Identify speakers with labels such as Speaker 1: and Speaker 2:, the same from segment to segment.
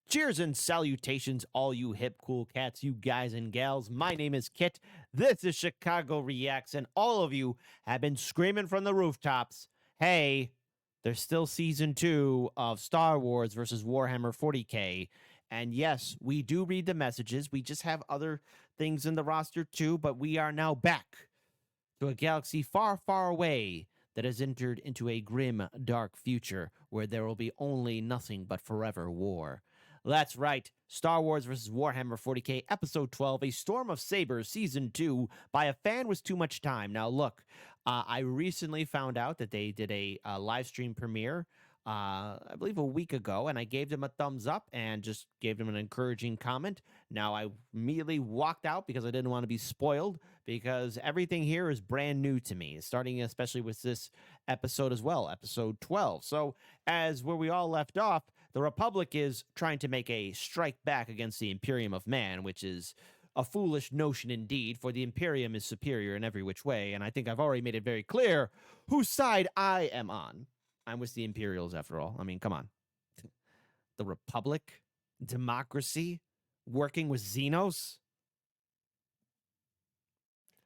Speaker 1: Cheers and salutations, all you hip, cool cats, you guys and gals. My name is Kit. This is Chicago Reacts, and all of you have been screaming from the rooftops, hey, there's still season 2 of Star Wars versus Warhammer 40K. And yes, we do read the messages. We just have other things in the roster too, but we are now back to a galaxy far, far away that has entered into a grim, dark future where there will be only nothing but forever war. That's right, Star Wars vs. Warhammer 40K, Episode 12, A Storm of Sabers, Season 2, by a fan was too much time. Now, look, I recently found out that they did a live stream premiere, I believe a week ago, and I gave them a thumbs up and just gave them an encouraging comment. Now, I immediately walked out because I didn't want to be spoiled, because everything here is brand new to me, starting especially with this episode as well, Episode 12. So, as where we all left off, the Republic is trying to make a strike back against the Imperium of Man, which is a foolish notion indeed, for the Imperium is superior in every which way, and I think I've already made it very clear whose side I am on. I'm with the Imperials, after all. I mean, come on. The Republic? Democracy? Working with Xenos?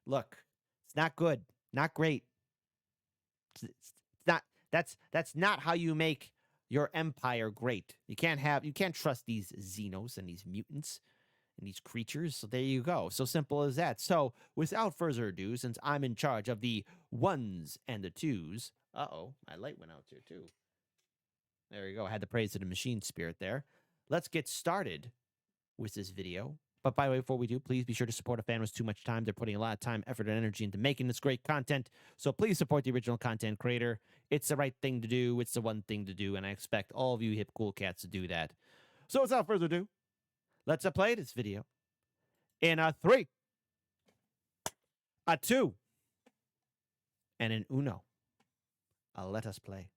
Speaker 1: Look, it's not good. Not great. It's not, that's not how you make your empire great. You can't trust these Xenos and these mutants and these creatures. So there you go. So simple as that. So without further ado, since I'm in charge of the ones and the twos, my light went out here too. There you go. I had the praise of the machine spirit there. Let's get started with this video. But by the way, before we do, please be sure to support A Fan Was Too Much Time. They're putting a lot of time, effort, and energy into making this great content. So please support the original content creator. It's the right thing to do. It's the one thing to do. And I expect all of you hip cool cats to do that. So without further ado, let's play this video in a 3, a 2, and an uno. Let us play.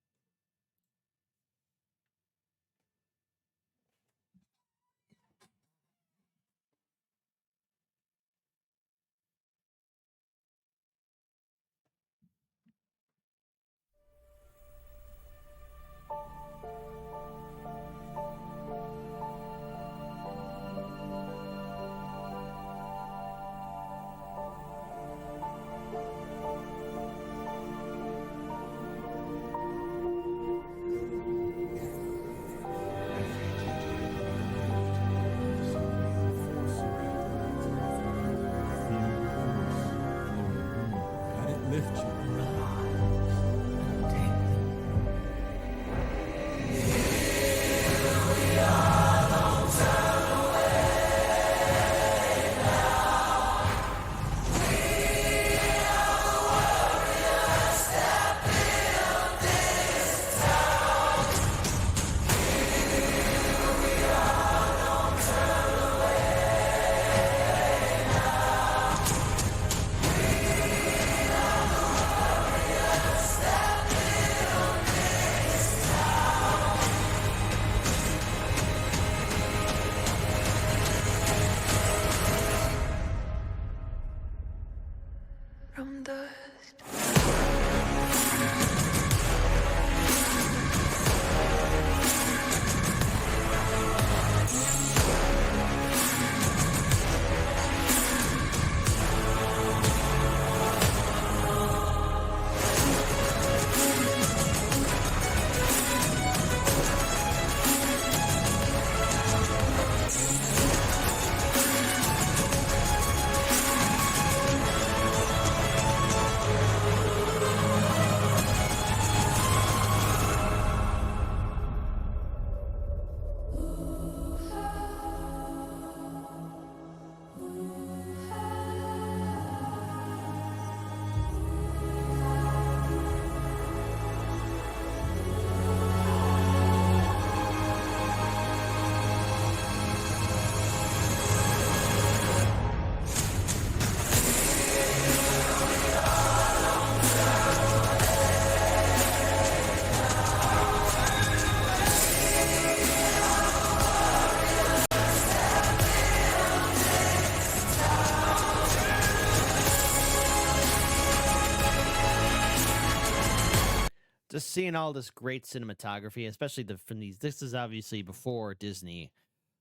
Speaker 1: just seeing all this great cinematography, especially from these. This is obviously before Disney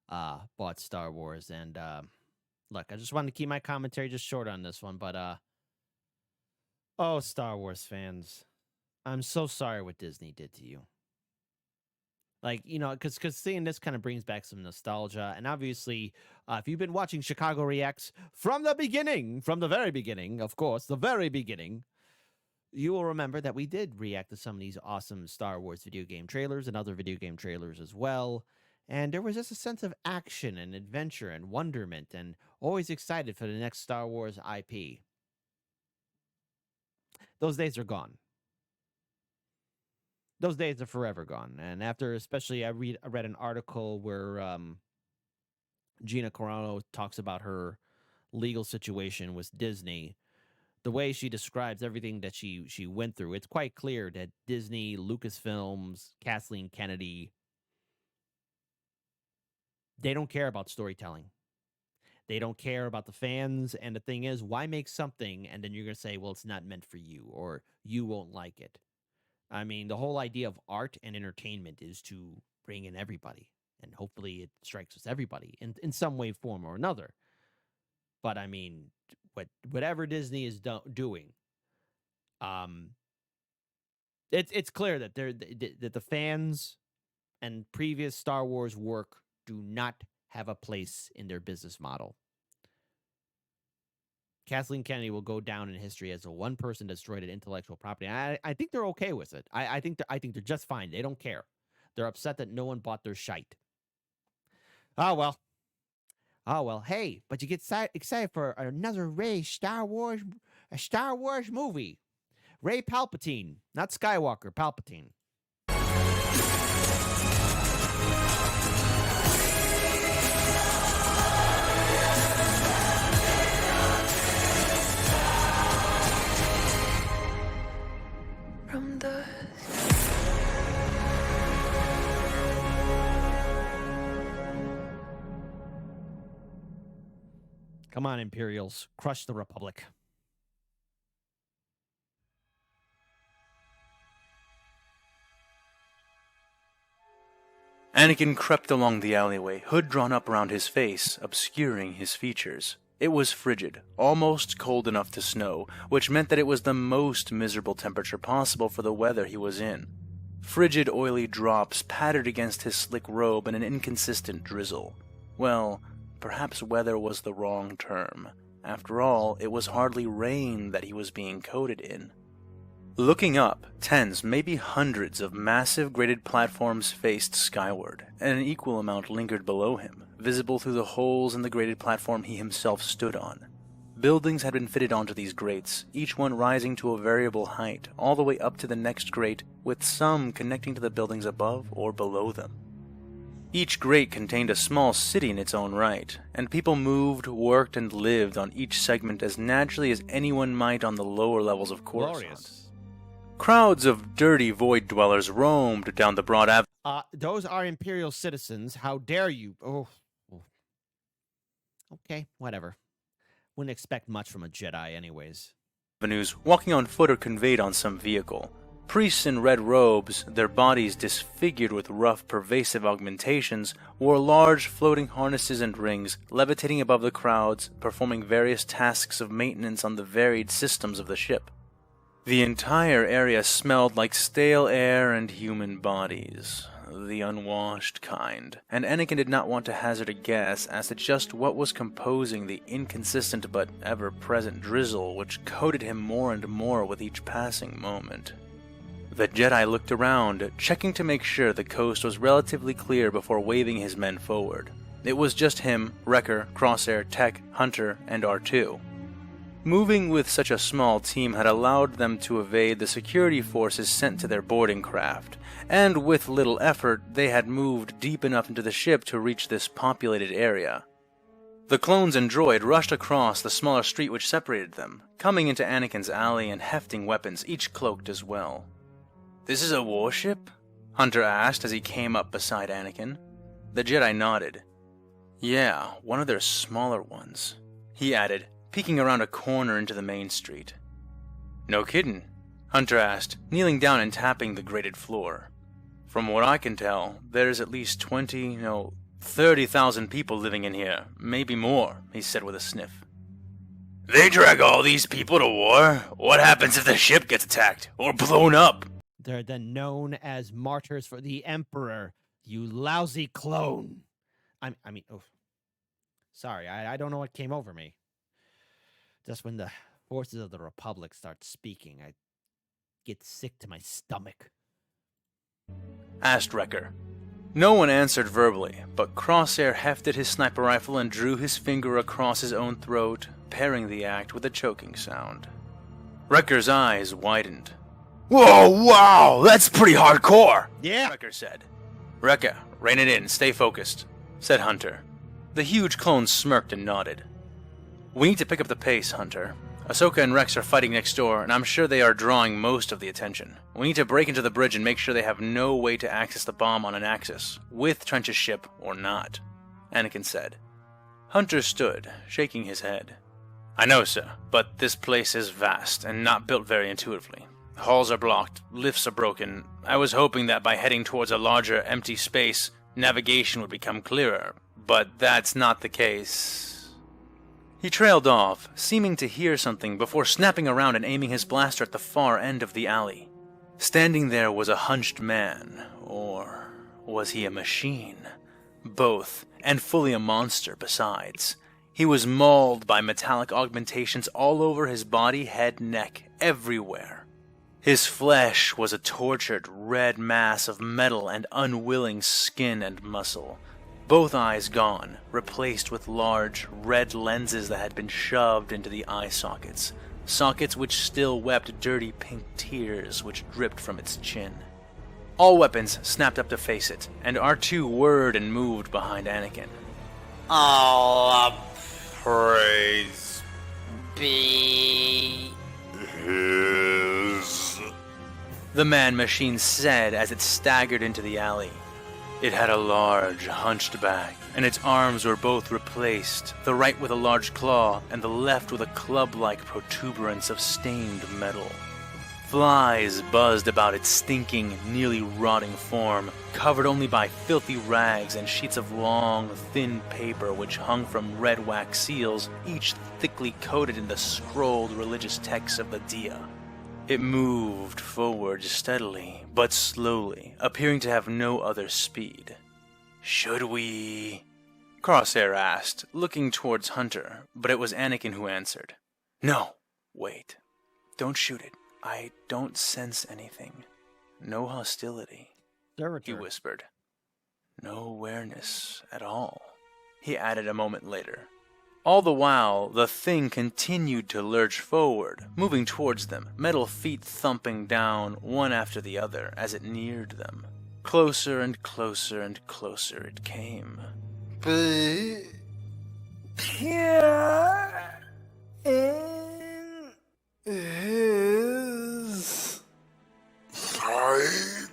Speaker 1: bought Star Wars, and look, I just wanted to keep my commentary just short on this one, but oh, Star Wars fans, I'm so sorry what Disney did to you. Like, because seeing this kind of brings back some nostalgia. And obviously, if you've been watching Chicago Reacts from the very beginning, of course, the very beginning, you will remember that we did react to some of these awesome Star Wars video game trailers and other video game trailers as well. And there was just a sense of action and adventure and wonderment and always excited for the next Star Wars IP. Those days are gone. Those days are forever gone. And after, especially, I read an article where Gina Carano talks about her legal situation with Disney. The way she describes everything that she went through, it's quite clear that Disney, Lucasfilms, Kathleen Kennedy, they don't care about storytelling. They don't care about the fans. And the thing is, why make something and then you're going to say, well, it's not meant for you or you won't like it? I mean, the whole idea of art and entertainment is to bring in everybody. And hopefully it strikes with everybody in some way, form, or another. But I mean, whatever Disney is doing, it's clear that that the fans and previous Star Wars work do not have a place in their business model. Kathleen Kennedy will go down in history as the one person that destroyed an intellectual property. And I think they're okay with it. I think they're just fine. They don't care. They're upset that no one bought their shite. Oh well. Hey, but you get excited for another Star Wars movie. Rey Palpatine, not Skywalker, Palpatine.
Speaker 2: From the
Speaker 1: Come on, Imperials, crush the Republic.
Speaker 3: Anakin crept along the alleyway, hood drawn up around his face, obscuring his features. It was frigid, almost cold enough to snow, which meant that it was the most miserable temperature possible for the weather he was in. Frigid, oily drops pattered against his slick robe in an inconsistent drizzle. Well, perhaps weather was the wrong term. After all, it was hardly rain that he was being coated in. Looking up, tens, maybe hundreds of massive graded platforms faced skyward, and an equal amount lingered below him, visible through the holes in the graded platform he himself stood on. Buildings had been fitted onto these grates, each one rising to a variable height, all the way up to the next grate, with some connecting to the buildings above or below them. Each grate contained a small city in its own right, and people moved, worked, and lived on each segment as naturally as anyone might on the lower levels of Coruscant.
Speaker 1: Glorious.
Speaker 3: Crowds of dirty void dwellers roamed down the broad avenue.
Speaker 1: Those are Imperial citizens. How dare you? Oh. Okay, whatever. Wouldn't expect much from a Jedi anyways.
Speaker 3: Avenues, walking on foot or conveyed on some vehicle. Priests in red robes, their bodies disfigured with rough, pervasive augmentations, wore large floating harnesses and rings, levitating above the crowds, performing various tasks of maintenance on the varied systems of the ship. The entire area smelled like stale air and human bodies, the unwashed kind, and Anakin did not want to hazard a guess as to just what was composing the inconsistent but ever-present drizzle which coated him more and more with each passing moment. The Jedi looked around, checking to make sure the coast was relatively clear before waving his men forward. It was just him, Wrecker, Crosshair, Tech, Hunter, and R2. Moving with such a small team had allowed them to evade the security forces sent to their boarding craft, and with little effort they had moved deep enough into the ship to reach this populated area. The clones and droid rushed across the smaller street which separated them, coming into Anakin's alley and hefting weapons, each cloaked as well. "This is a warship?" Hunter asked as he came up beside Anakin. The Jedi nodded. "Yeah, one of their smaller ones," he added, peeking around a corner into the main street. "No kiddin'. Hunter asked, kneeling down and tapping the grated floor. From what I can tell, there's at least 30,000 people living in here, maybe more, he said with a sniff. They drag all these people to war? What happens if the ship gets attacked or blown up?
Speaker 1: They're then known as martyrs for the Emperor, you lousy clone. Sorry, I don't know what came over me. Just when the forces of the Republic start speaking, I get sick to my stomach.
Speaker 3: Asked Wrecker. No one answered verbally, but Crosshair hefted his sniper rifle and drew his finger across his own throat, pairing the act with a choking sound. Wrecker's eyes widened. Whoa, wow, that's pretty hardcore,
Speaker 1: Yeah.
Speaker 3: Wrecker said. Wrecker, rein it in, stay focused, said Hunter. The huge clone smirked and nodded. We need to pick up the pace, Hunter. Ahsoka and Rex are fighting next door, and I'm sure they are drawing most of the attention. We need to break into the bridge and make sure they have no way to access the bomb on an axis, with Trench's ship or not, Anakin said. Hunter stood, shaking his head. I know, sir, but this place is vast and not built very intuitively. Halls are blocked, lifts are broken. I was hoping that by heading towards a larger, empty space, navigation would become clearer, but that's not the case. He trailed off, seeming to hear something before snapping around and aiming his blaster at the far end of the alley. Standing there was a hunched man, or was he a machine? Both, and fully a monster besides. He was mauled by metallic augmentations all over his body, head, neck, everywhere. His flesh was a tortured, red mass of metal and unwilling skin and muscle. Both eyes gone, replaced with large, red lenses that had been shoved into the eye sockets. Sockets which still wept dirty pink tears which dripped from its chin. All weapons snapped up to face it, and R2 whirred and moved behind Anakin.
Speaker 4: All praise be his.
Speaker 3: The man-machine said as it staggered into the alley. It had a large, hunched back, and its arms were both replaced, the right with a large claw, and the left with a club-like protuberance of stained metal. Flies buzzed about its stinking, nearly rotting form, covered only by filthy rags and sheets of long, thin paper which hung from red wax seals, each thickly coated in the scrolled religious texts of the Dia. It moved forward steadily, but slowly, appearing to have no other speed. Should we? Crosshair asked, looking towards Hunter, but it was Anakin who answered. No, wait. Don't shoot it. I don't sense anything. No hostility, he whispered. No awareness at all, he added a moment later. All the while, the thing continued to lurch forward, moving towards them, metal feet thumping down one after the other as it neared them. Closer and closer and closer it came.
Speaker 4: Be here in his sight,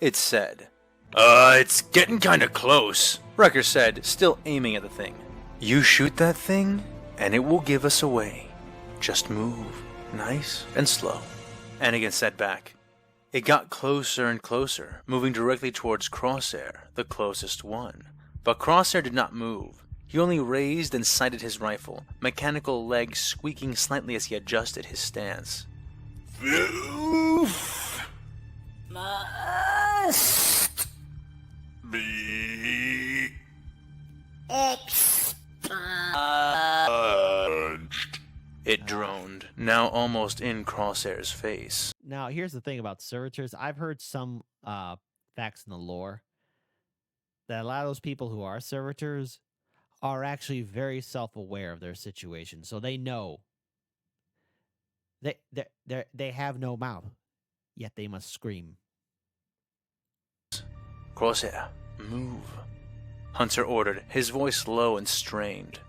Speaker 3: it said. It's getting kinda close, Wrecker said, still aiming at the thing. You shoot that thing, and it will give us away. Just move, nice and slow, Anakin said back. It got closer and closer, moving directly towards Crosshair, the closest one. But Crosshair did not move. He only raised and sighted his rifle, mechanical legs squeaking slightly as he adjusted his stance.
Speaker 4: Filth must be expunged.
Speaker 3: It droned, now almost in Crosshair's face.
Speaker 1: Now, here's the thing about servitors. I've heard some facts in the lore that a lot of those people who are servitors are actually very self-aware of their situation. So they know they have no mouth, yet they must scream.
Speaker 3: Crosshair, move, Hunter ordered, his voice low and strained.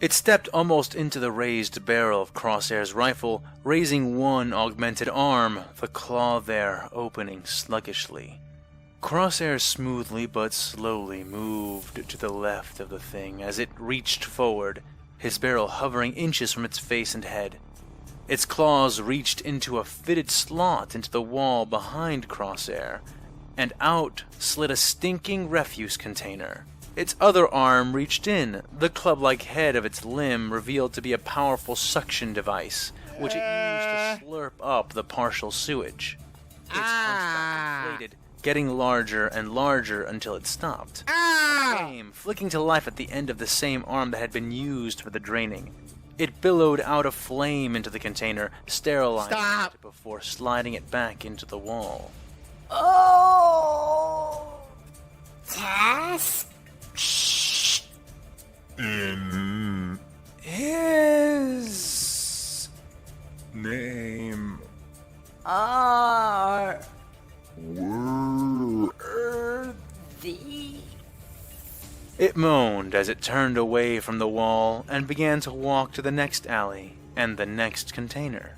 Speaker 3: It stepped almost into the raised barrel of Crosshair's rifle, raising one augmented arm, the claw there opening sluggishly. Crosshair smoothly but slowly moved to the left of the thing as it reached forward, his barrel hovering inches from its face and head. Its claws reached into a fitted slot into the wall behind Crosshair, and out slid a stinking refuse container. Its other arm reached in. The club-like head of its limb revealed to be a powerful suction device, which it used to slurp up the partial sewage. Its hunchback inflated, getting larger and larger until it stopped. A flame flicking to life at the end of the same arm that had been used for the draining. It billowed out a flame into the container, sterilizing it before sliding it back into the wall.
Speaker 4: Oh, task. In his name are worthy.
Speaker 3: It moaned as it turned away from the wall and began to walk to the next alley and the next container.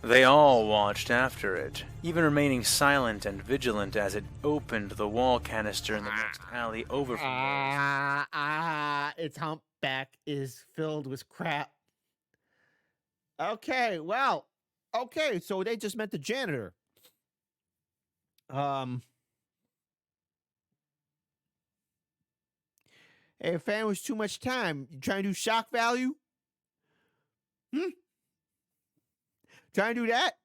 Speaker 3: They all watched after it, even remaining silent and vigilant as it opened the wall canister in the next alley over from theirs.
Speaker 1: Its humpback is filled with crap. Okay, well, okay, so they just met the janitor. Hey, if it was too much time, you trying to do shock value? Trying to do that?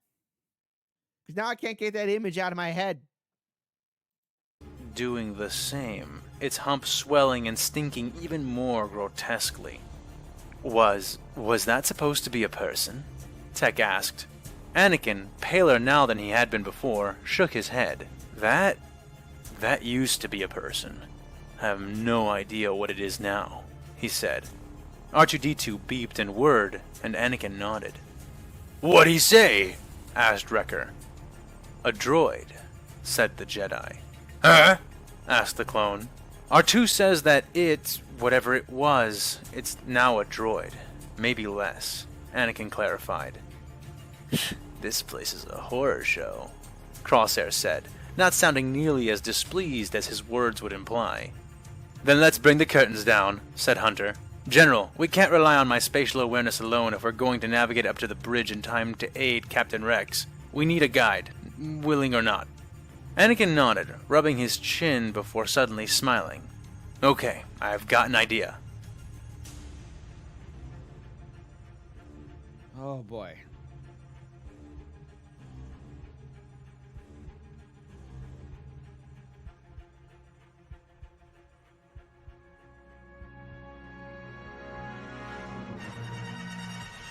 Speaker 1: Because now I can't get that image out of my head.
Speaker 3: Doing the same, its hump swelling and stinking even more grotesquely. Was that supposed to be a person? Tech asked. Anakin, paler now than he had been before, shook his head. That used to be a person. I have no idea what it is now, he said. R2-D2 beeped and whirred, and Anakin nodded. What'd he say? Asked Wrecker. A droid, said the Jedi. Huh? Asked the clone. R2 says that it, whatever it was, it's now a droid. Maybe less, Anakin clarified. This place is a horror show, Crosshair said, not sounding nearly as displeased as his words would imply. Then let's bring the curtains down, said Hunter. General, we can't rely on my spatial awareness alone if we're going to navigate up to the bridge in time to aid Captain Rex. We need a guide, willing or not. Anakin nodded, rubbing his chin before suddenly smiling. Okay, I've got an idea.
Speaker 1: Oh, boy.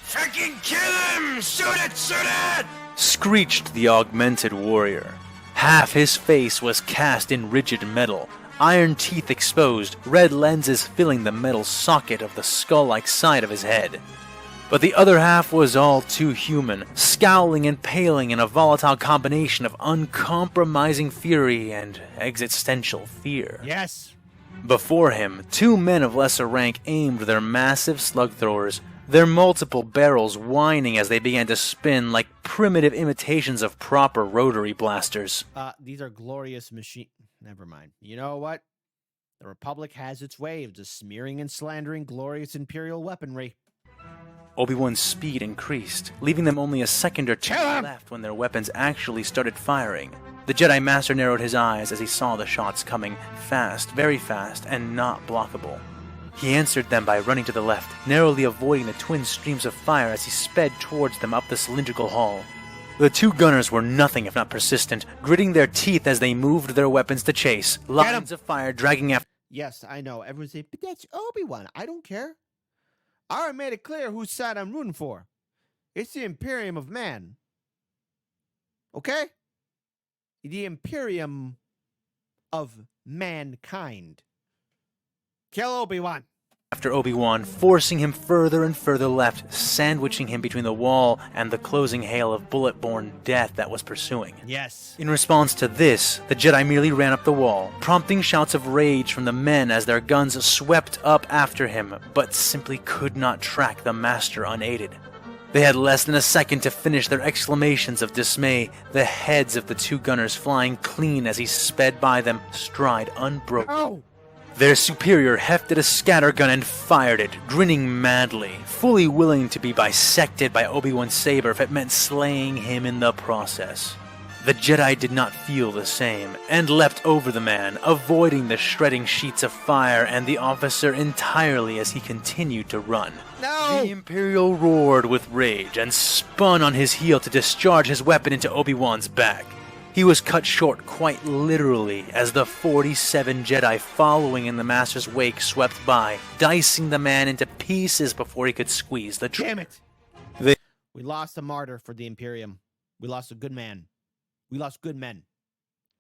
Speaker 4: Freaking kill him! Shoot it! Shoot it!
Speaker 3: Screeched the augmented warrior. Half his face was cast in rigid metal, iron teeth exposed, red lenses filling the metal socket of the skull-like side of his head. But the other half was all too human, scowling and paling in a volatile combination of uncompromising fury and existential fear.
Speaker 1: Yes.
Speaker 3: Before him, two men of lesser rank aimed their massive slug throwers, their multiple barrels whining as they began to spin like primitive imitations of proper rotary blasters.
Speaker 1: These are glorious machine. Never mind. You know what? The Republic has its way of just smearing and slandering glorious Imperial weaponry.
Speaker 3: Obi-Wan's speed increased, leaving them only a second or two left when their weapons actually started firing. The Jedi Master narrowed his eyes as he saw the shots coming, fast, very fast, and not blockable. He answered them by running to the left, narrowly avoiding the twin streams of fire as he sped towards them up the cylindrical hall. The two gunners were nothing if not persistent, gritting their teeth as they moved their weapons to chase, lines of fire dragging after.
Speaker 1: Yes, I know. Everyone's saying, but that's Obi-Wan. I don't care. I already made it clear whose side I'm rooting for. It's the Imperium of Man. Okay? The Imperium of mankind. Kill Obi-Wan.
Speaker 3: After Obi-Wan, forcing him further and further left, sandwiching him between the wall and the closing hail of bullet-borne death that was pursuing.
Speaker 1: Yes.
Speaker 3: In response to this, the Jedi merely ran up the wall, prompting shouts of rage from the men as their guns swept up after him, but simply could not track the Master unaided. They had less than a second to finish their exclamations of dismay, the heads of the two gunners flying clean as he sped by them, stride unbroken.
Speaker 1: Oh!
Speaker 3: Their superior hefted a scattergun and fired it, grinning madly, fully willing to be bisected by Obi-Wan's saber if it meant slaying him in the process. The Jedi did not feel the same, and leapt over the man, avoiding the shredding sheets of fire and the officer entirely as he continued to run.
Speaker 1: No!
Speaker 3: The Imperial roared with rage and spun on his heel to discharge his weapon into Obi-Wan's back. He was cut short quite literally as the 47 Jedi following in the Master's wake swept by, dicing the man into pieces before he could squeeze the trigger.
Speaker 1: Damn it! We lost a martyr for the Imperium. We lost a good man. We lost good men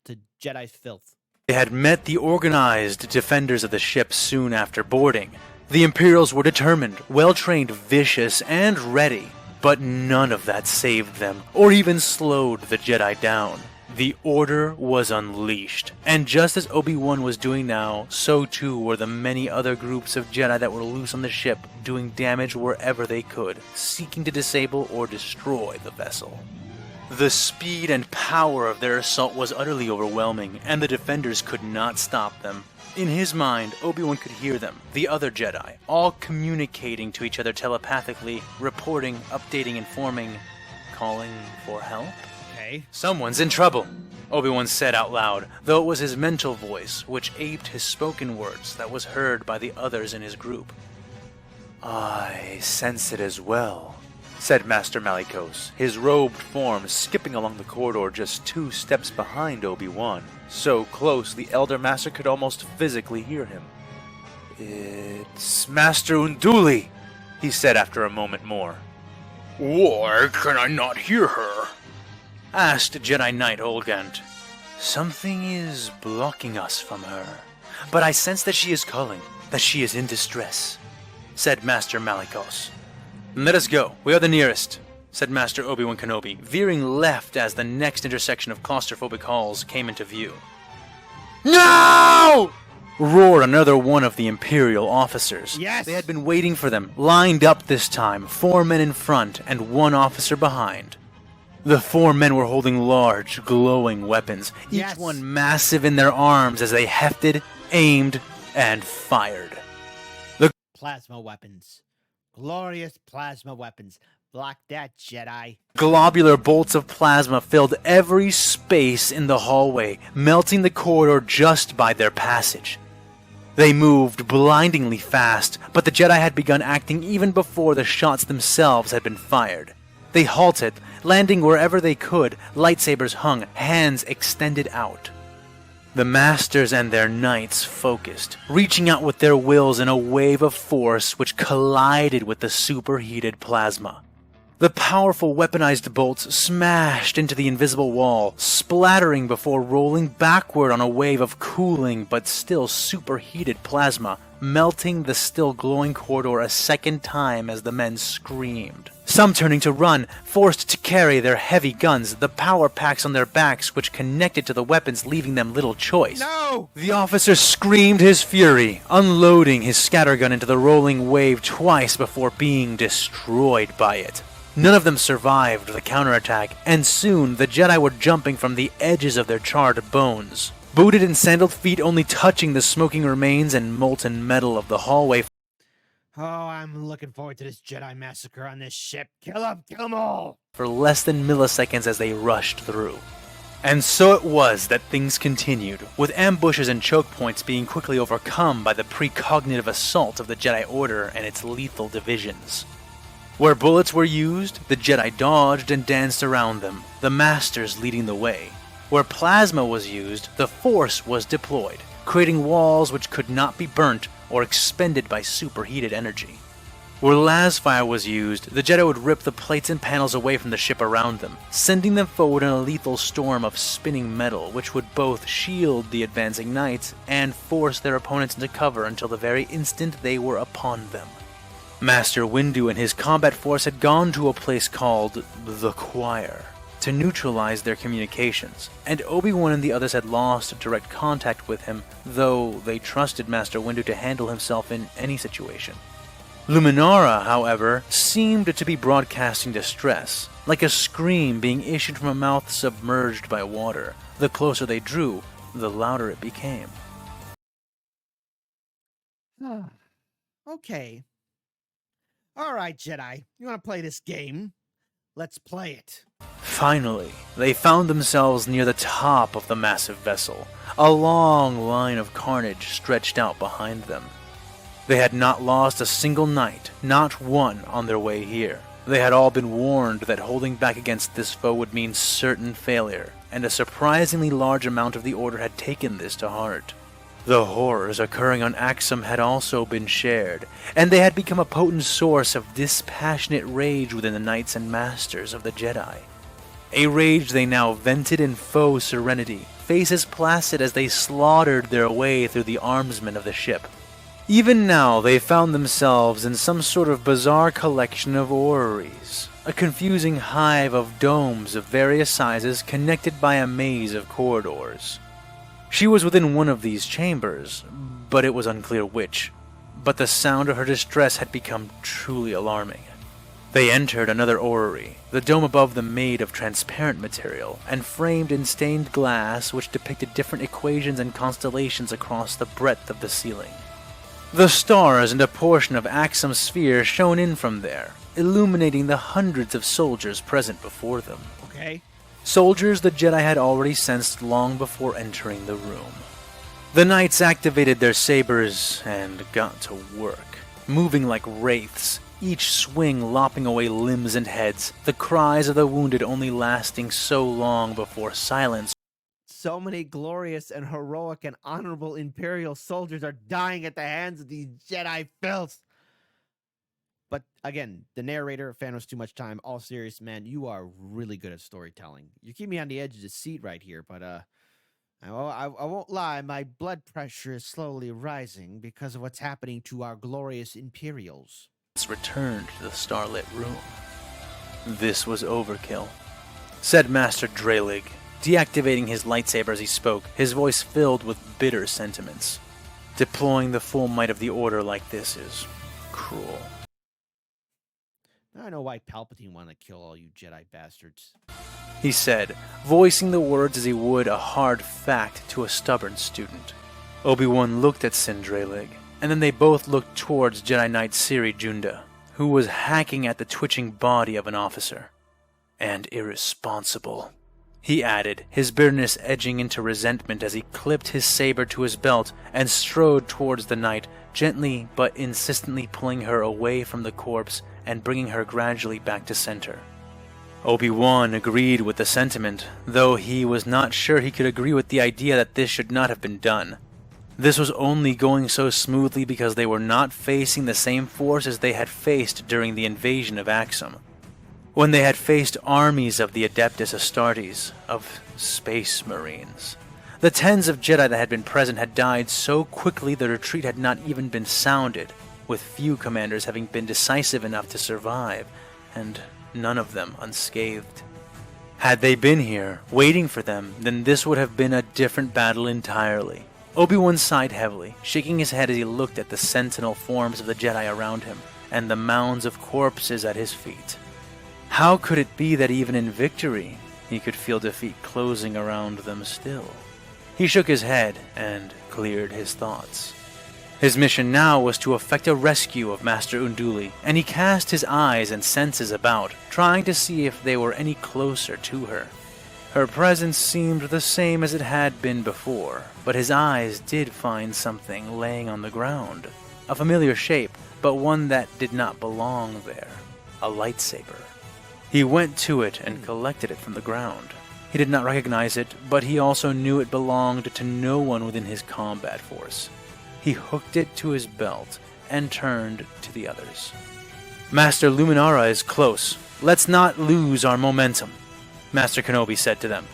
Speaker 1: to Jedi's filth.
Speaker 3: They had met the organized defenders of the ship soon after boarding. The Imperials were determined, well-trained, vicious, and ready, but none of that saved them, or even slowed the Jedi down. The Order was unleashed, and just as Obi-Wan was doing now, so too were the many other groups of Jedi that were loose on the ship, doing damage wherever they could, seeking to disable or destroy the vessel. The speed and power of their assault was utterly overwhelming, and the defenders could not stop them. In his mind, Obi-Wan could hear them, the other Jedi, all communicating to each other telepathically, reporting, updating, informing, calling for help.
Speaker 1: Okay.
Speaker 3: Someone's in trouble, Obi-Wan said out loud, though it was his mental voice, which aped his spoken words, that was heard by the others in his group.
Speaker 5: I sense it as well, said Master Malicos, his robed form skipping along the corridor just 2 steps behind Obi-Wan, so close the Elder Master could almost physically hear him. It's Master Unduli, he said after a moment more.
Speaker 4: Why can I not hear her?
Speaker 3: Asked Jedi Knight Olgant.
Speaker 5: Something is blocking us from her, but I sense that she is calling, that she is in distress,
Speaker 3: said Master Malicos. Let us go. We are the nearest, said Master Obi-Wan Kenobi, veering left as the next intersection of claustrophobic halls came into view. No! Roared another one of the Imperial officers.
Speaker 1: Yes!
Speaker 3: They had been waiting for them, lined up this time, 4 men in front and 1 officer behind. The 4 men were holding large, glowing weapons,
Speaker 1: Yes.
Speaker 3: each one massive in their arms as they hefted, aimed, and fired.
Speaker 1: Plasma weapons. Glorious plasma weapons. Block that, Jedi.
Speaker 3: Globular bolts of plasma filled every space in the hallway, melting the corridor just by their passage. They moved blindingly fast, but the Jedi had begun acting even before the shots themselves had been fired. They halted, landing wherever they could, lightsabers hung, hands extended out. The Masters and their Knights focused, reaching out with their wills in a wave of force which collided with the superheated plasma. The powerful weaponized bolts smashed into the invisible wall, splattering before rolling backward on a wave of cooling but still superheated plasma, melting the still glowing corridor a second time as the men screamed. Some turning to run, forced to carry their heavy guns, the power packs on their backs which connected to the weapons, leaving them little choice.
Speaker 1: No!
Speaker 3: The officer screamed his fury, unloading his scattergun into the rolling wave twice before being destroyed by it. None of them survived the counterattack, and soon the Jedi were jumping from the edges of their charred bones, booted and sandaled feet only touching the smoking remains and molten metal of the hallway.
Speaker 1: Oh, I'm looking forward to this Jedi massacre on this ship. Kill them all!
Speaker 3: For less than milliseconds as they rushed through. And so it was that things continued, with ambushes and choke points being quickly overcome by the precognitive assault of the Jedi Order and its lethal divisions. Where bullets were used, the Jedi dodged and danced around them, the Masters leading the way. Where plasma was used, the Force was deployed, creating walls which could not be burnt or expended by superheated energy. Where lasfire was used, the Jedi would rip the plates and panels away from the ship around them, sending them forward in a lethal storm of spinning metal which would both shield the advancing knights and force their opponents into cover until the very instant they were upon them. Master Windu and his combat force had gone to a place called the Choir to neutralize their communications, and Obi-Wan and the others had lost direct contact with him, though they trusted Master Windu to handle himself in any situation. Luminara, however, seemed to be broadcasting distress, like a scream being issued from a mouth submerged by water. The closer they drew, the louder it became.
Speaker 1: Okay. All right, Jedi. You want to play this game? Let's play it.
Speaker 3: Finally, they found themselves near the top of the massive vessel. A long line of carnage stretched out behind them. They had not lost a single knight, not one, on their way here. They had all been warned that holding back against this foe would mean certain failure, and a surprisingly large amount of the Order had taken this to heart. The horrors occurring on Axum had also been shared, and they had become a potent source of dispassionate rage within the Knights and Masters of the Jedi. A rage they now vented in faux serenity, faces placid as they slaughtered their way through the armsmen of the ship. Even now they found themselves in some sort of bizarre collection of orreries, a confusing hive of domes of various sizes connected by a maze of corridors. She was within one of these chambers, but it was unclear which. But the sound of her distress had become truly alarming. They entered another orrery, the dome above them made of transparent material, and framed in stained glass which depicted different equations and constellations across the breadth of the ceiling. The stars and a portion of Axum's sphere shone in from there, illuminating the hundreds of soldiers present before them.
Speaker 1: Okay.
Speaker 3: Soldiers the Jedi had already sensed long before entering the room. The knights activated their sabers and got to work, moving like wraiths, each swing lopping away limbs and heads, the cries of the wounded only lasting so long before silence.
Speaker 1: So many glorious and heroic and honorable Imperial soldiers are dying at the hands of these Jedi filths. But again, the narrator, fan was too much time. All serious, man, you are really good at storytelling. You keep me on the edge of the seat right here, but I won't lie, my blood pressure is slowly rising because of what's happening to our glorious Imperials.
Speaker 3: Returned to the starlit room. This was overkill, said Master Drelig, deactivating his lightsaber as he spoke, his voice filled with bitter sentiments. Deploying the full might of the Order like this is cruel.
Speaker 1: Now I know why Palpatine wanted to kill all you Jedi bastards.
Speaker 3: He said, voicing the words as he would a hard fact to a stubborn student. Obi-Wan looked at Sin Drelig, and then they both looked towards Jedi Knight Siri Junda, who was hacking at the twitching body of an officer. And irresponsible, he added, his bitterness edging into resentment as he clipped his saber to his belt and strode towards the knight, gently but insistently pulling her away from the corpse and bringing her gradually back to center. Obi-Wan agreed with the sentiment, though he was not sure he could agree with the idea that this should not have been done. This was only going so smoothly because they were not facing the same forces they had faced during the invasion of Axum, when they had faced armies of the Adeptus Astartes, of Space Marines. The tens of Jedi that had been present had died so quickly the retreat had not even been sounded, with few commanders having been decisive enough to survive, and none of them unscathed. Had they been here, waiting for them, then this would have been a different battle entirely. Obi-Wan sighed heavily, shaking his head as he looked at the sentinel forms of the Jedi around him, and the mounds of corpses at his feet. How could it be that even in victory, he could feel defeat closing around them still? He shook his head and cleared his thoughts. His mission now was to effect a rescue of Master Unduli, and he cast his eyes and senses about, trying to see if they were any closer to her. Her presence seemed the same as it had been before, but his eyes did find something laying on the ground. A familiar shape, but one that did not belong there. A lightsaber. He went to it and collected it from the ground. He did not recognize it, but he also knew it belonged to no one within his combat force. He hooked it to his belt and turned to the others. Master Luminara is close. Let's not lose our momentum, Master Kenobi said to them.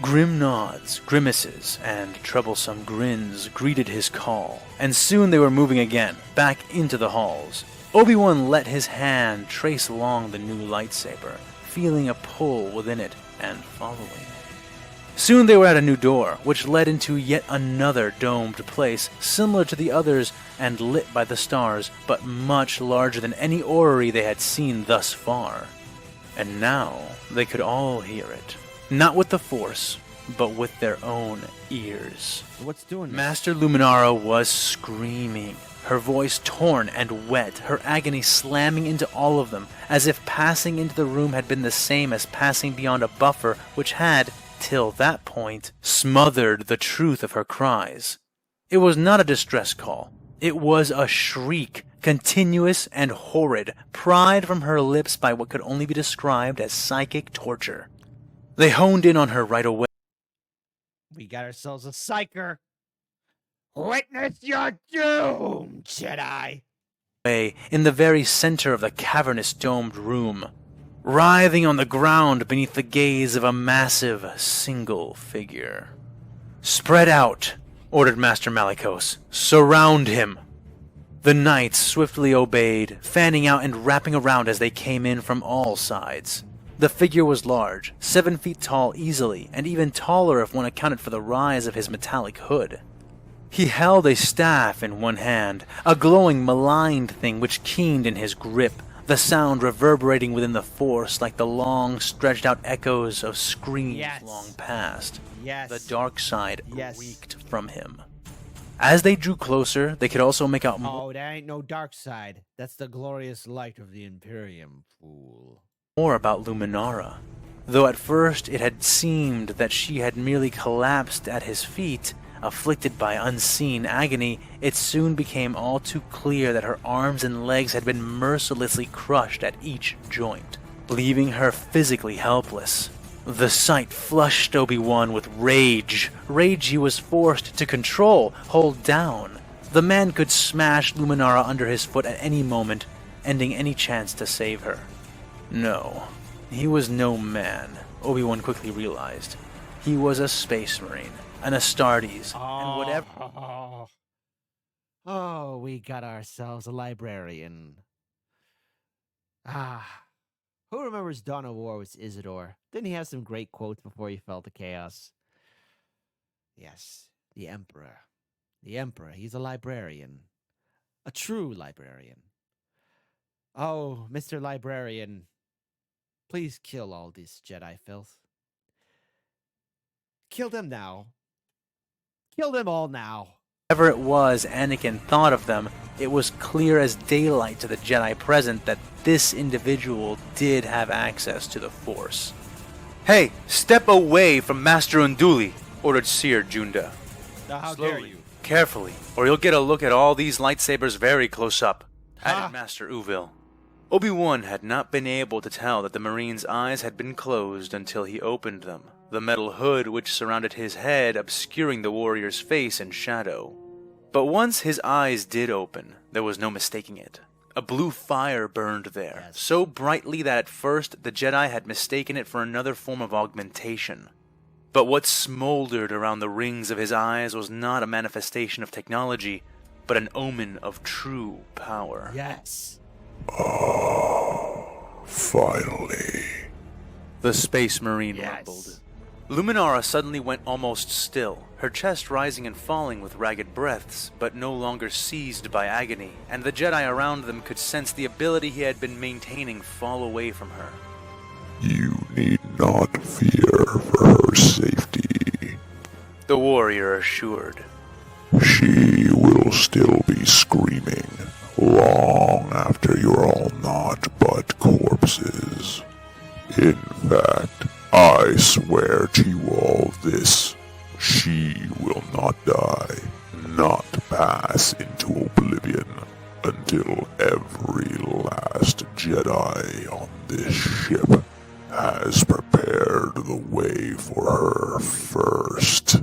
Speaker 3: Grim nods, grimaces, and troublesome grins greeted his call, and soon they were moving again, back into the halls. Obi-Wan let his hand trace along the new lightsaber, feeling a pull within it and following. Soon they were at a new door, which led into yet another domed place, similar to the others and lit by the stars, but much larger than any orrery they had seen thus far. And now they could all hear it, not with the Force, but with their own ears.
Speaker 1: What's doing this?
Speaker 3: Master Luminara was screaming, her voice torn and wet, her agony slamming into all of them, as if passing into the room had been the same as passing beyond a buffer which had, till that point, smothered the truth of her cries. It was not a distress call. It was a shriek, continuous and horrid, pried from her lips by what could only be described as psychic torture. They honed in on her right away.
Speaker 1: We got ourselves a psyker. Witness your doom, Jedi.
Speaker 3: In the very center of the cavernous domed room, writhing on the ground beneath the gaze of a massive single figure. "Spread out," ordered Master Malicos. "Surround him." The knights swiftly obeyed, fanning out and wrapping around as they came in from all sides. The figure was large, 7 feet tall easily, and even taller if one accounted for the rise of his metallic hood. He held a staff in one hand, a glowing, maligned thing which keened in his grip, the sound reverberating within the force like the long, stretched-out echoes of screams long past.
Speaker 1: Yes.
Speaker 3: The dark side
Speaker 1: Yes.
Speaker 3: reeked from him. As they drew closer, they could also make out
Speaker 1: Oh, that ain't no dark side. That's the glorious light of the Imperium, fool.
Speaker 3: more about Luminara. Though at first it had seemed that she had merely collapsed at his feet, afflicted by unseen agony, it soon became all too clear that her arms and legs had been mercilessly crushed at each joint, leaving her physically helpless. The sight flushed Obi-Wan with rage he was forced to control, hold down. The man could smash Luminara under his foot at any moment, ending any chance to save her. No, he was no man, Obi-Wan quickly realized. He was a space marine, an Astartes, and whatever...
Speaker 1: Oh, we got ourselves a librarian. Who remembers Dawn of War with Isidore? Didn't he have some great quotes before he fell to chaos? Yes, the Emperor. The Emperor, he's a librarian. A true librarian. Oh, Mr. Librarian, please kill all this Jedi filth. Kill them now. Kill them all now.
Speaker 3: Whatever it was Anakin thought of them, it was clear as daylight to the Jedi present that this individual did have access to the Force. "Hey, step away from Master Unduli," ordered Seer Junda.
Speaker 1: Now, how
Speaker 3: "Slowly,
Speaker 1: dare you?
Speaker 3: carefully, or you'll get a look at all these lightsabers very close up," added
Speaker 1: Ah.
Speaker 3: Master Uvil. Obi-Wan had not been able to tell that the Marine's eyes had been closed until he opened them, the metal hood which surrounded his head obscuring the warrior's face in shadow. But once his eyes did open, there was no mistaking it. A blue fire burned there,
Speaker 1: Yes.
Speaker 3: so brightly that at first the Jedi had mistaken it for another form of augmentation. But what smoldered around the rings of his eyes was not a manifestation of technology, but an omen of true power.
Speaker 1: Yes.
Speaker 4: Finally.
Speaker 3: The Space Marine
Speaker 1: Yes.
Speaker 3: rumbled. Luminara suddenly went almost still, her chest rising and falling with ragged breaths, but no longer seized by agony, and the Jedi around them could sense the ability he had been maintaining fall away from her.
Speaker 4: You need not fear for her safety.
Speaker 3: The warrior assured.
Speaker 4: She will still be screaming long after you're all naught but corpses. In fact, I swear to you all this. She will not die, not pass into oblivion, until every last Jedi on this ship has prepared the way for her first.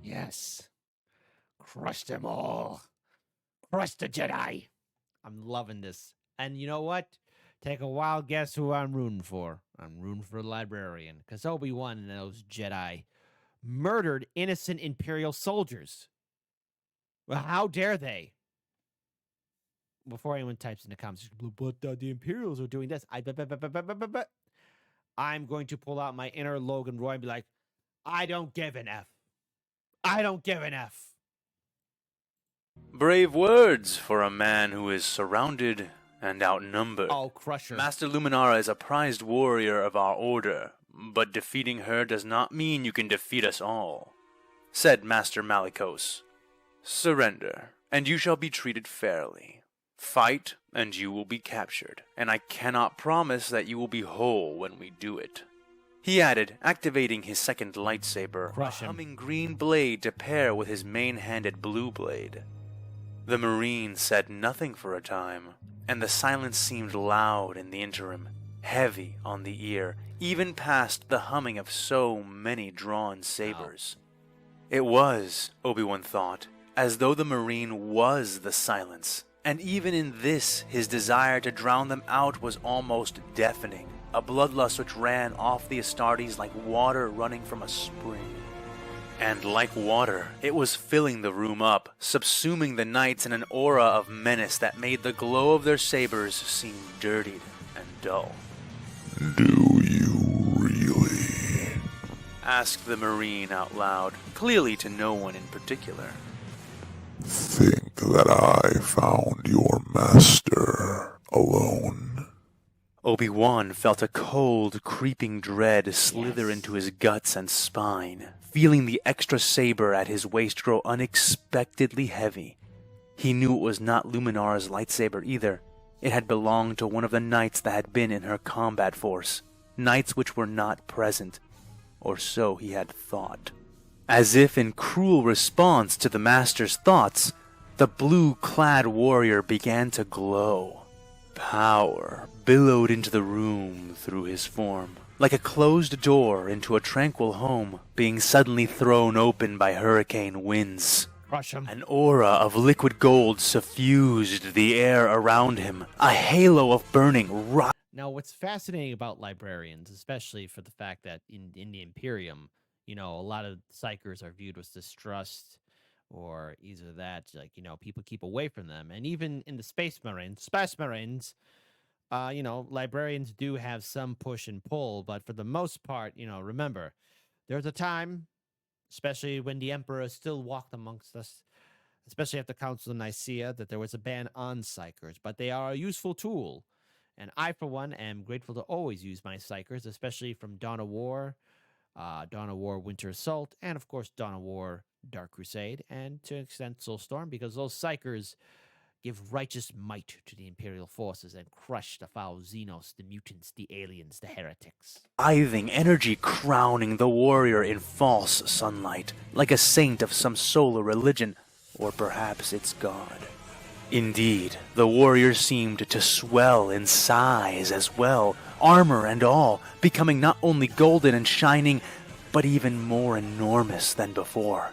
Speaker 1: Yes. Crush them all. Crush the Jedi. I'm loving this. And you know what? Take a wild guess who I'm rooting for. I'm rooting for the librarian. Because Obi-Wan and those Jedi murdered innocent Imperial soldiers. Well, how dare they? Before anyone types in the comments, but the Imperials are doing this. I'm going to pull out my inner Logan Roy and be like, I don't give an F. I don't give an F.
Speaker 3: Brave words for a man who is surrounded and outnumbered.
Speaker 1: Oh, Crusher.
Speaker 3: Master Luminara is a prized warrior of our order,
Speaker 5: but defeating her does not mean you can defeat us all," said Master Malicos. "Surrender, and you shall be treated fairly. Fight, and you will be captured, and I cannot promise that you will be whole when we do it." He added, activating his second lightsaber,
Speaker 1: Crush
Speaker 5: a
Speaker 1: him.
Speaker 5: humming green blade to pair with his main-handed blue blade. The Marine said nothing for a time, and the silence seemed loud in the interim, heavy on the ear, even past the humming of so many drawn sabers. It was, Obi-Wan thought, as though the Marine was the silence, and even in this, his desire to drown them out was almost deafening, a bloodlust which ran off the Astartes like water running from a spring. And like water, it was filling the room up, subsuming the knights in an aura of menace that made the glow of their sabers seem dirtied and dull.
Speaker 4: Do you really?
Speaker 5: Asked the Marine out loud, clearly to no one in particular.
Speaker 4: Think that I found your master alone?
Speaker 5: Obi-Wan felt a cold, creeping dread slither into his guts and spine, feeling the extra saber at his waist grow unexpectedly heavy. He knew it was not Luminara's lightsaber either. It had belonged to one of the knights that had been in her combat force, knights which were not present, or so he had thought. As if in cruel response to the master's thoughts, the blue-clad warrior began to glow. Power billowed into the room through his form, like a closed door into a tranquil home being suddenly thrown open by hurricane winds.
Speaker 1: Crush him.
Speaker 5: An aura of liquid gold suffused the air around him, a halo of burning rock.
Speaker 1: Now, what's fascinating about librarians, especially for the fact that in the Imperium, a lot of psychers are viewed with distrust, or either that, people keep away from them. And even in the Space Marines, librarians do have some push and pull, but for the most part, remember, there's a time, especially when the Emperor still walked amongst us, especially after Council of Nicaea, that there was a ban on psychers, but they are a useful tool. And I, for one, am grateful to always use my psychers, especially from Dawn of War, Winter Assault, and of course Dawn of War, Dark Crusade, and to an extent Soulstorm, because those psychers give righteous might to the Imperial forces and crush the foul Xenos, the mutants, the aliens, the heretics.
Speaker 5: Writhing energy crowning the warrior in false sunlight, like a saint of some solar religion, or perhaps its god. Indeed, the warrior seemed to swell in size as well, armor and all, becoming not only golden and shining, but even more enormous than before.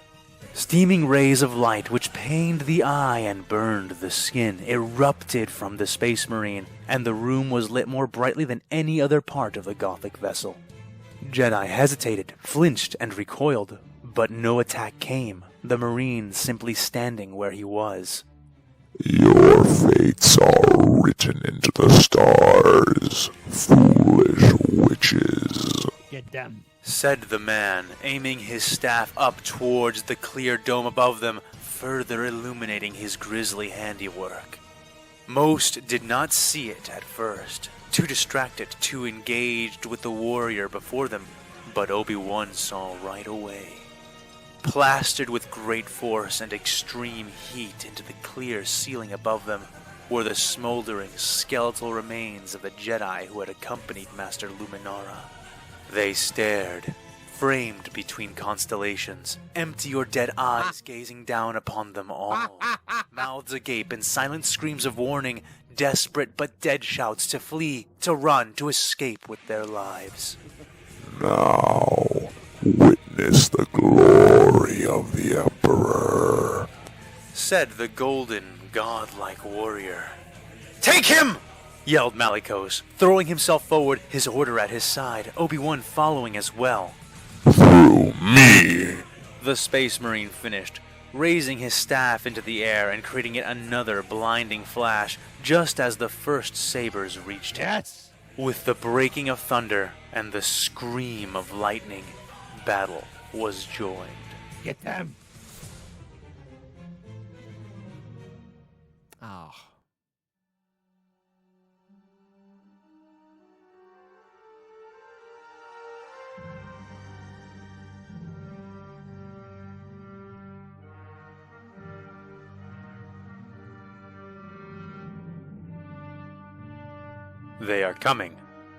Speaker 5: Steaming rays of light which pained the eye and burned the skin erupted from the Space Marine, and the room was lit more brightly than any other part of the Gothic vessel. Jedi hesitated, flinched, and recoiled, but no attack came, the Marine simply standing where he was.
Speaker 4: Your fates are written into the stars, foolish witches.
Speaker 1: Get them.
Speaker 5: Said the man, aiming his staff up towards the clear dome above them, further illuminating his grisly handiwork. Most did not see it at first, too distracted, too engaged with the warrior before them, but Obi-Wan saw right away. Plastered with great force and extreme heat into the clear ceiling above them were the smoldering, skeletal remains of the Jedi who had accompanied Master Luminara. They stared, framed between constellations, empty or dead eyes gazing down upon them all, mouths agape and silent screams of warning, desperate but dead shouts to flee, to run, to escape with their lives.
Speaker 4: Now, witness the glory of the Emperor,
Speaker 5: said the golden, godlike warrior. Take him! Yelled Malicos, throwing himself forward, his order at his side, Obi-Wan following as well.
Speaker 4: Through me!
Speaker 5: The Space Marine finished, raising his staff into the air and creating yet another blinding flash, just as the first sabers reached him.
Speaker 1: Yes!
Speaker 5: With the breaking of thunder and the scream of lightning, battle was joined.
Speaker 1: Get them. Oh.
Speaker 5: "They are coming,"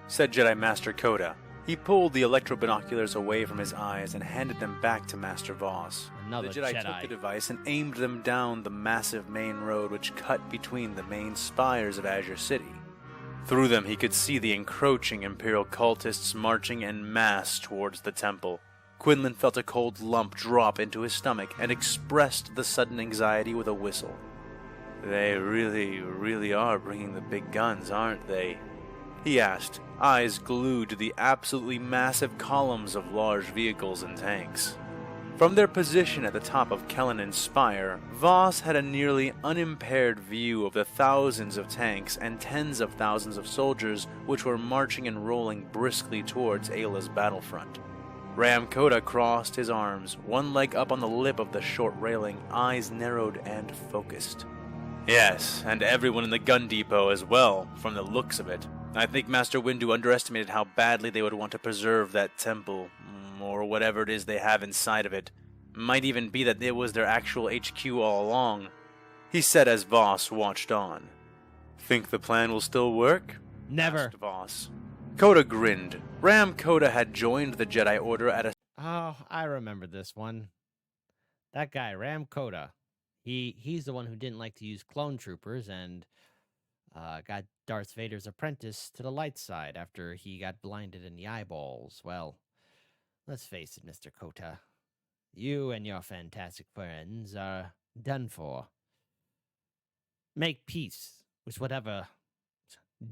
Speaker 5: said Jedi Master Koda. He pulled the electro-binoculars away from his eyes and handed them back to Master Voss.
Speaker 1: Another
Speaker 5: The Jedi took
Speaker 1: Jedi.
Speaker 5: the device and aimed them down the massive main road which cut between the main spires of Azure City. Through them he could see the encroaching Imperial cultists marching en masse towards the temple. Quinlan felt a cold lump drop into his stomach and expressed the sudden anxiety with a whistle. "They really are bringing the big guns, aren't they?" he asked, eyes glued to the absolutely massive columns of large vehicles and tanks. From their position at the top of Kellenen's spire, Voss had a nearly unimpaired view of the thousands of tanks and tens of thousands of soldiers which were marching and rolling briskly towards Ayla's battlefront. Ram Koda crossed his arms, one leg up on the lip of the short railing, eyes narrowed and focused. "Yes, and everyone in the gun depot as well, from the looks of it. I think Master Windu underestimated how badly they would want to preserve that temple, or whatever it is they have inside of it. Might even be that it was their actual HQ all along," he said as Voss watched on. "Think the plan will still work?"
Speaker 1: Never.
Speaker 5: asked Voss. Koda grinned. Ram Koda had joined the Jedi Order at a
Speaker 1: Oh, I remember this one. That guy, Ram Koda. He's the one who didn't like to use clone troopers and got Darth Vader's apprentice to the light side after he got blinded in the eyeballs. Well, let's face it, Mr. Kota. You and your fantastic friends are done for. Make peace with whatever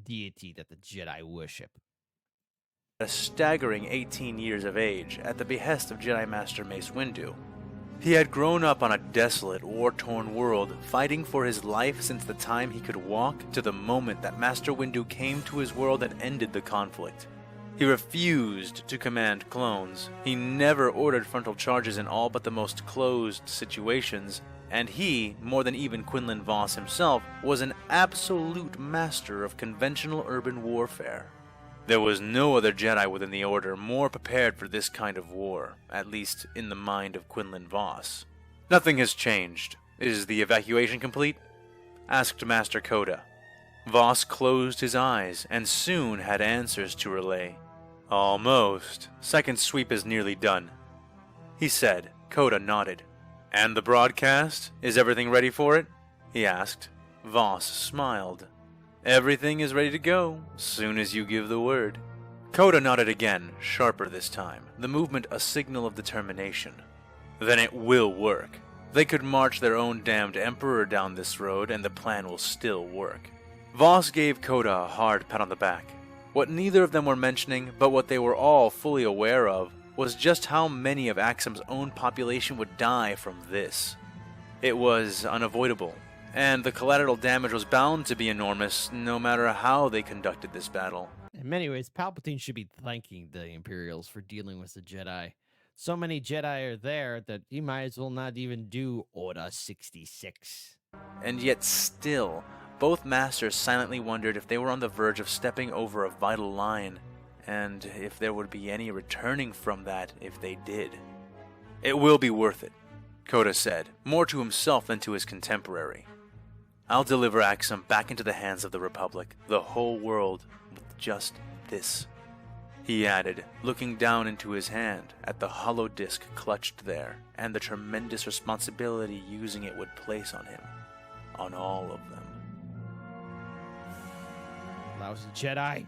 Speaker 1: deity that the Jedi worship.
Speaker 5: staggering 18 years of age at the behest of Jedi Master Mace Windu. He had grown up on a desolate, war-torn world, fighting for his life since the time he could walk to the moment that Master Windu came to his world and ended the conflict. He refused to command clones. He never ordered frontal charges in all but the most closed situations, and he, more than even Quinlan Voss himself, was an absolute master of conventional urban warfare. There was no other Jedi within the Order more prepared for this kind of war, at least in the mind of Quinlan Voss. "Nothing has changed. Is the evacuation complete?" asked Master Koda. Voss closed his eyes and soon had answers to relay. "Almost. Second sweep is nearly done," he said. Koda nodded. "And the broadcast? Is everything ready for it?" he asked. Voss smiled. "Everything is ready to go, soon as you give the word." Koda nodded again, sharper this time, the movement a signal of determination. "Then it will work. They could march their own damned emperor down this road, and the plan will still work." Voss gave Koda a hard pat on the back. What neither of them were mentioning, but what they were all fully aware of, was just how many of Axum's own population would die from this. It was unavoidable, and the collateral damage was bound to be enormous, no matter how they conducted this battle.
Speaker 1: In many ways, Palpatine should be thanking the Imperials for dealing with the Jedi. So many Jedi are there that he might as well not even do Order 66.
Speaker 5: And yet still, both masters silently wondered if they were on the verge of stepping over a vital line, and if there would be any returning from that if they did. "It will be worth it," Koda said, more to himself than to his contemporary. "I'll deliver Axum back into the hands of the Republic, the whole world, with just this," he added, looking down into his hand at the hollow disc clutched there, and the tremendous responsibility using it would place on him, on all of them.
Speaker 1: Lousy Jedi.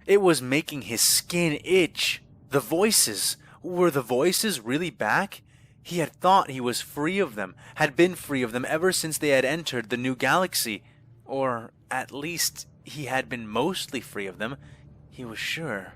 Speaker 5: It was making his skin itch. The voices. Were the voices really back? He had thought he was free of them, had been free of them ever since they had entered the new galaxy. Or, at least, he had been mostly free of them. He was sure.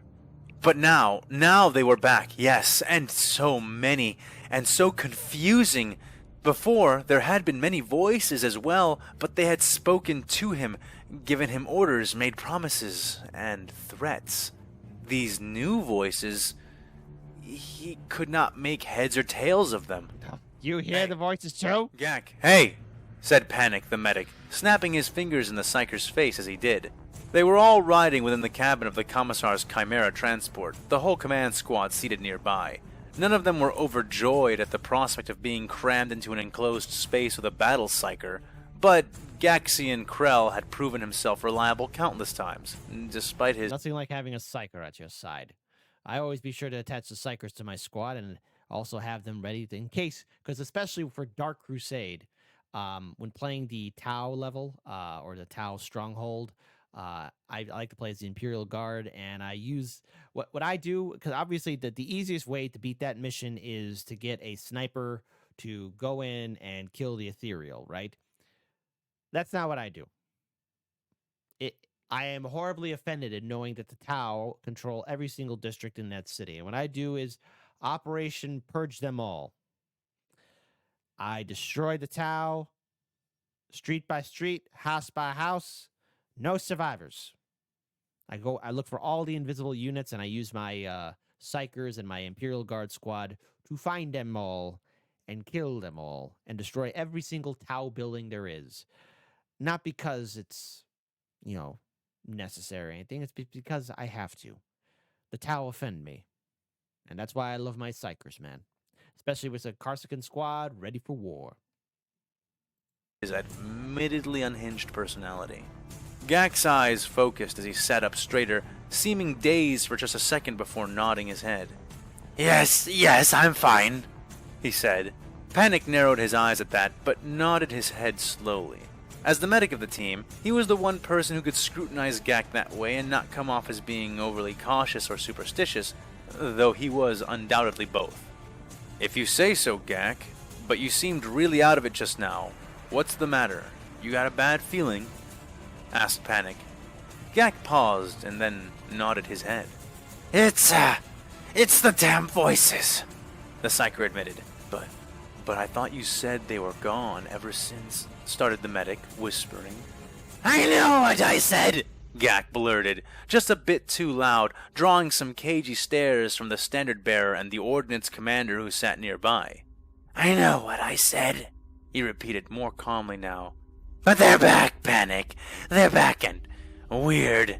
Speaker 5: But now they were back, yes, and so many, and so confusing. Before, there had been many voices as well, but they had spoken to him, given him orders, made promises, and threats. These new voices, he could not make heads or tails of them.
Speaker 1: You hear the voices too?
Speaker 5: Gak, hey, said Panic the medic, snapping his fingers in the psyker's face as he did.
Speaker 3: They were all riding within the cabin of the Commissar's Chimera transport, the whole command squad seated nearby. None of them were overjoyed at the prospect of being crammed into an enclosed space with a battle psyker, but Gaxian Krell had proven himself reliable countless times, despite his...
Speaker 1: Nothing like having a psyker at your side. I always be sure to attach the psychers to my squad and also have them ready in case, because especially for Dark Crusade, when playing the Tau level, or the Tau Stronghold, I like to play as the Imperial Guard, and I use what I do, because obviously the easiest way to beat that mission is to get a sniper to go in and kill the Ethereal, right? That's not what I do. I am horribly offended in knowing that the Tau control every single district in that city, and what I do is Operation Purge Them All. I destroy the Tau, street by street, house by house. No survivors. I look for all the invisible units, and I use my psychers and my Imperial Guard squad to find them all and kill them all and destroy every single Tau building there is. Not because it's, necessary or anything. It's because I have to. The Tau offend me. And that's why I love my psychers, man. Especially with a Karsakan squad ready for war.
Speaker 3: His admittedly unhinged personality. Gak's eyes focused as he sat up straighter, seeming dazed for just a second before nodding his head.
Speaker 5: Yes, I'm fine,
Speaker 3: he said. Panic narrowed his eyes at that, but nodded his head slowly. As the medic of the team, he was the one person who could scrutinize Gak that way and not come off as being overly cautious or superstitious, though he was undoubtedly both. If you say so, Gak, but you seemed really out of it just now. What's the matter? You got a bad feeling? Asked Panic. Gak paused and then nodded his head.
Speaker 5: It's the damn voices,
Speaker 3: the psyker admitted. But I thought you said they were gone ever since, started the medic, whispering.
Speaker 5: I know what I said,
Speaker 3: Gak blurted, just a bit too loud, drawing some cagey stares from the standard bearer and the ordnance commander who sat nearby.
Speaker 5: I know what I said,
Speaker 3: he repeated more calmly now.
Speaker 5: But they're back, Panic. They're back and weird.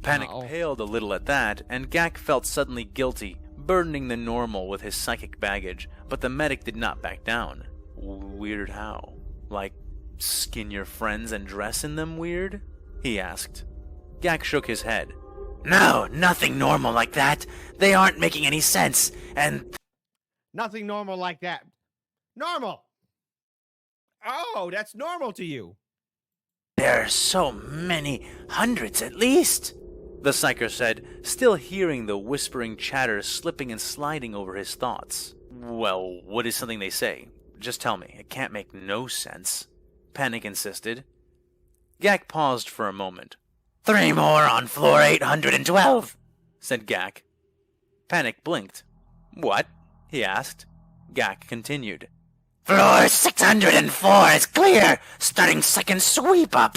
Speaker 3: Panic paled a little at that, and Gak felt suddenly guilty, burdening the normal with his psychic baggage, but the medic did not back down. Weird how? Like, skin your friends and dress in them weird? He asked. Gak shook his head.
Speaker 5: No, nothing normal like that. They aren't making any sense, and...
Speaker 1: Nothing normal like that. Normal! Oh, that's normal to you.
Speaker 5: There are so many, hundreds at least,
Speaker 3: the psyker said, still hearing the whispering chatter slipping and sliding over his thoughts. Well, what is something they say? Just tell me. It can't make no sense. Panic insisted. Gak paused for a moment.
Speaker 5: 3 more on floor 812,
Speaker 3: said Gak. Panic blinked. What? He asked. Gak continued.
Speaker 5: Floor 604 is clear, starting second sweep up.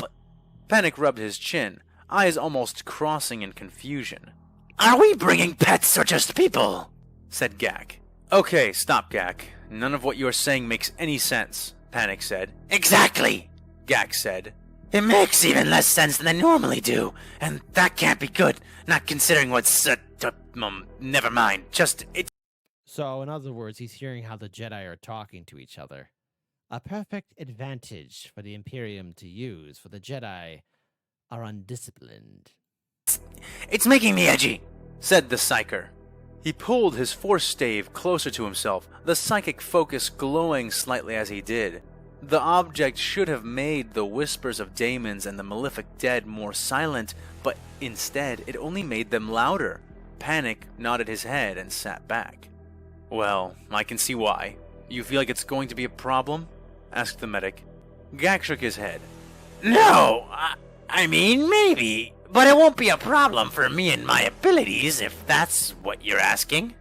Speaker 3: Panic rubbed his chin, eyes almost crossing in confusion.
Speaker 5: Are we bringing pets or just people?
Speaker 3: Said Gak. Okay, stop, Gak. None of what you're saying makes any sense, Panic said.
Speaker 5: Exactly,
Speaker 3: Gak said.
Speaker 5: It makes even less sense than they normally do, and that can't be good, not considering what's, never mind,
Speaker 1: So, in other words, he's hearing how the Jedi are talking to each other. A perfect advantage for the Imperium to use, for the Jedi are undisciplined.
Speaker 5: It's making me edgy,
Speaker 3: said the psyker. He pulled his force stave closer to himself, the psychic focus glowing slightly as he did. The object should have made the whispers of daemons and the malefic dead more silent, but instead it only made them louder. Panic nodded his head and sat back. Well, I can see why. You feel like it's going to be a problem? Asked the medic. Gak shook his head.
Speaker 5: No, I mean, maybe, but it won't be a problem for me and my abilities, if that's what you're asking.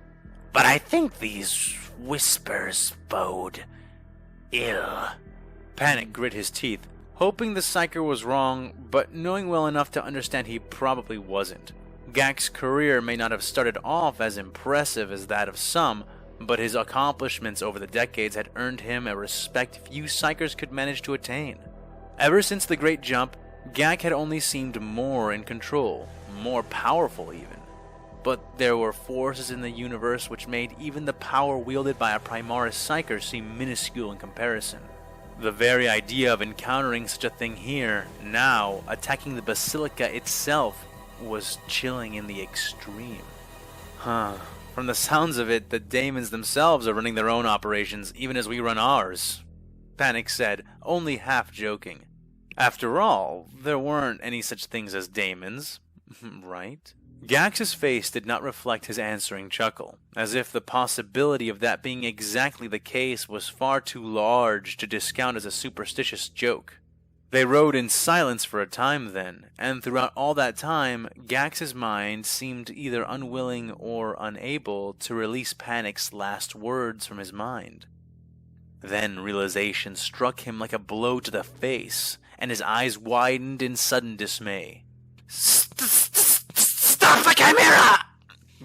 Speaker 5: But I think these whispers bode ill.
Speaker 3: Panic grit his teeth, hoping the psyker was wrong, but knowing well enough to understand he probably wasn't. Gak's career may not have started off as impressive as that of some, but his accomplishments over the decades had earned him a respect few psychers could manage to attain. Ever since the Great Jump, Gak had only seemed more in control, more powerful even. But there were forces in the universe which made even the power wielded by a Primaris Psyker seem minuscule in comparison. The very idea of encountering such a thing here, now, attacking the Basilica itself, was chilling in the extreme. From the sounds of it, the daemons themselves are running their own operations, even as we run ours, Panic said, only half joking. After all, there weren't any such things as daemons, right? Gax's face did not reflect his answering chuckle, as if the possibility of that being exactly the case was far too large to discount as a superstitious joke. They rode in silence for a time then, and throughout all that time, Gax's mind seemed either unwilling or unable to release Panic's last words from his mind. Then realization struck him like a blow to the face, and his eyes widened in sudden dismay. "Stop the Chimera!"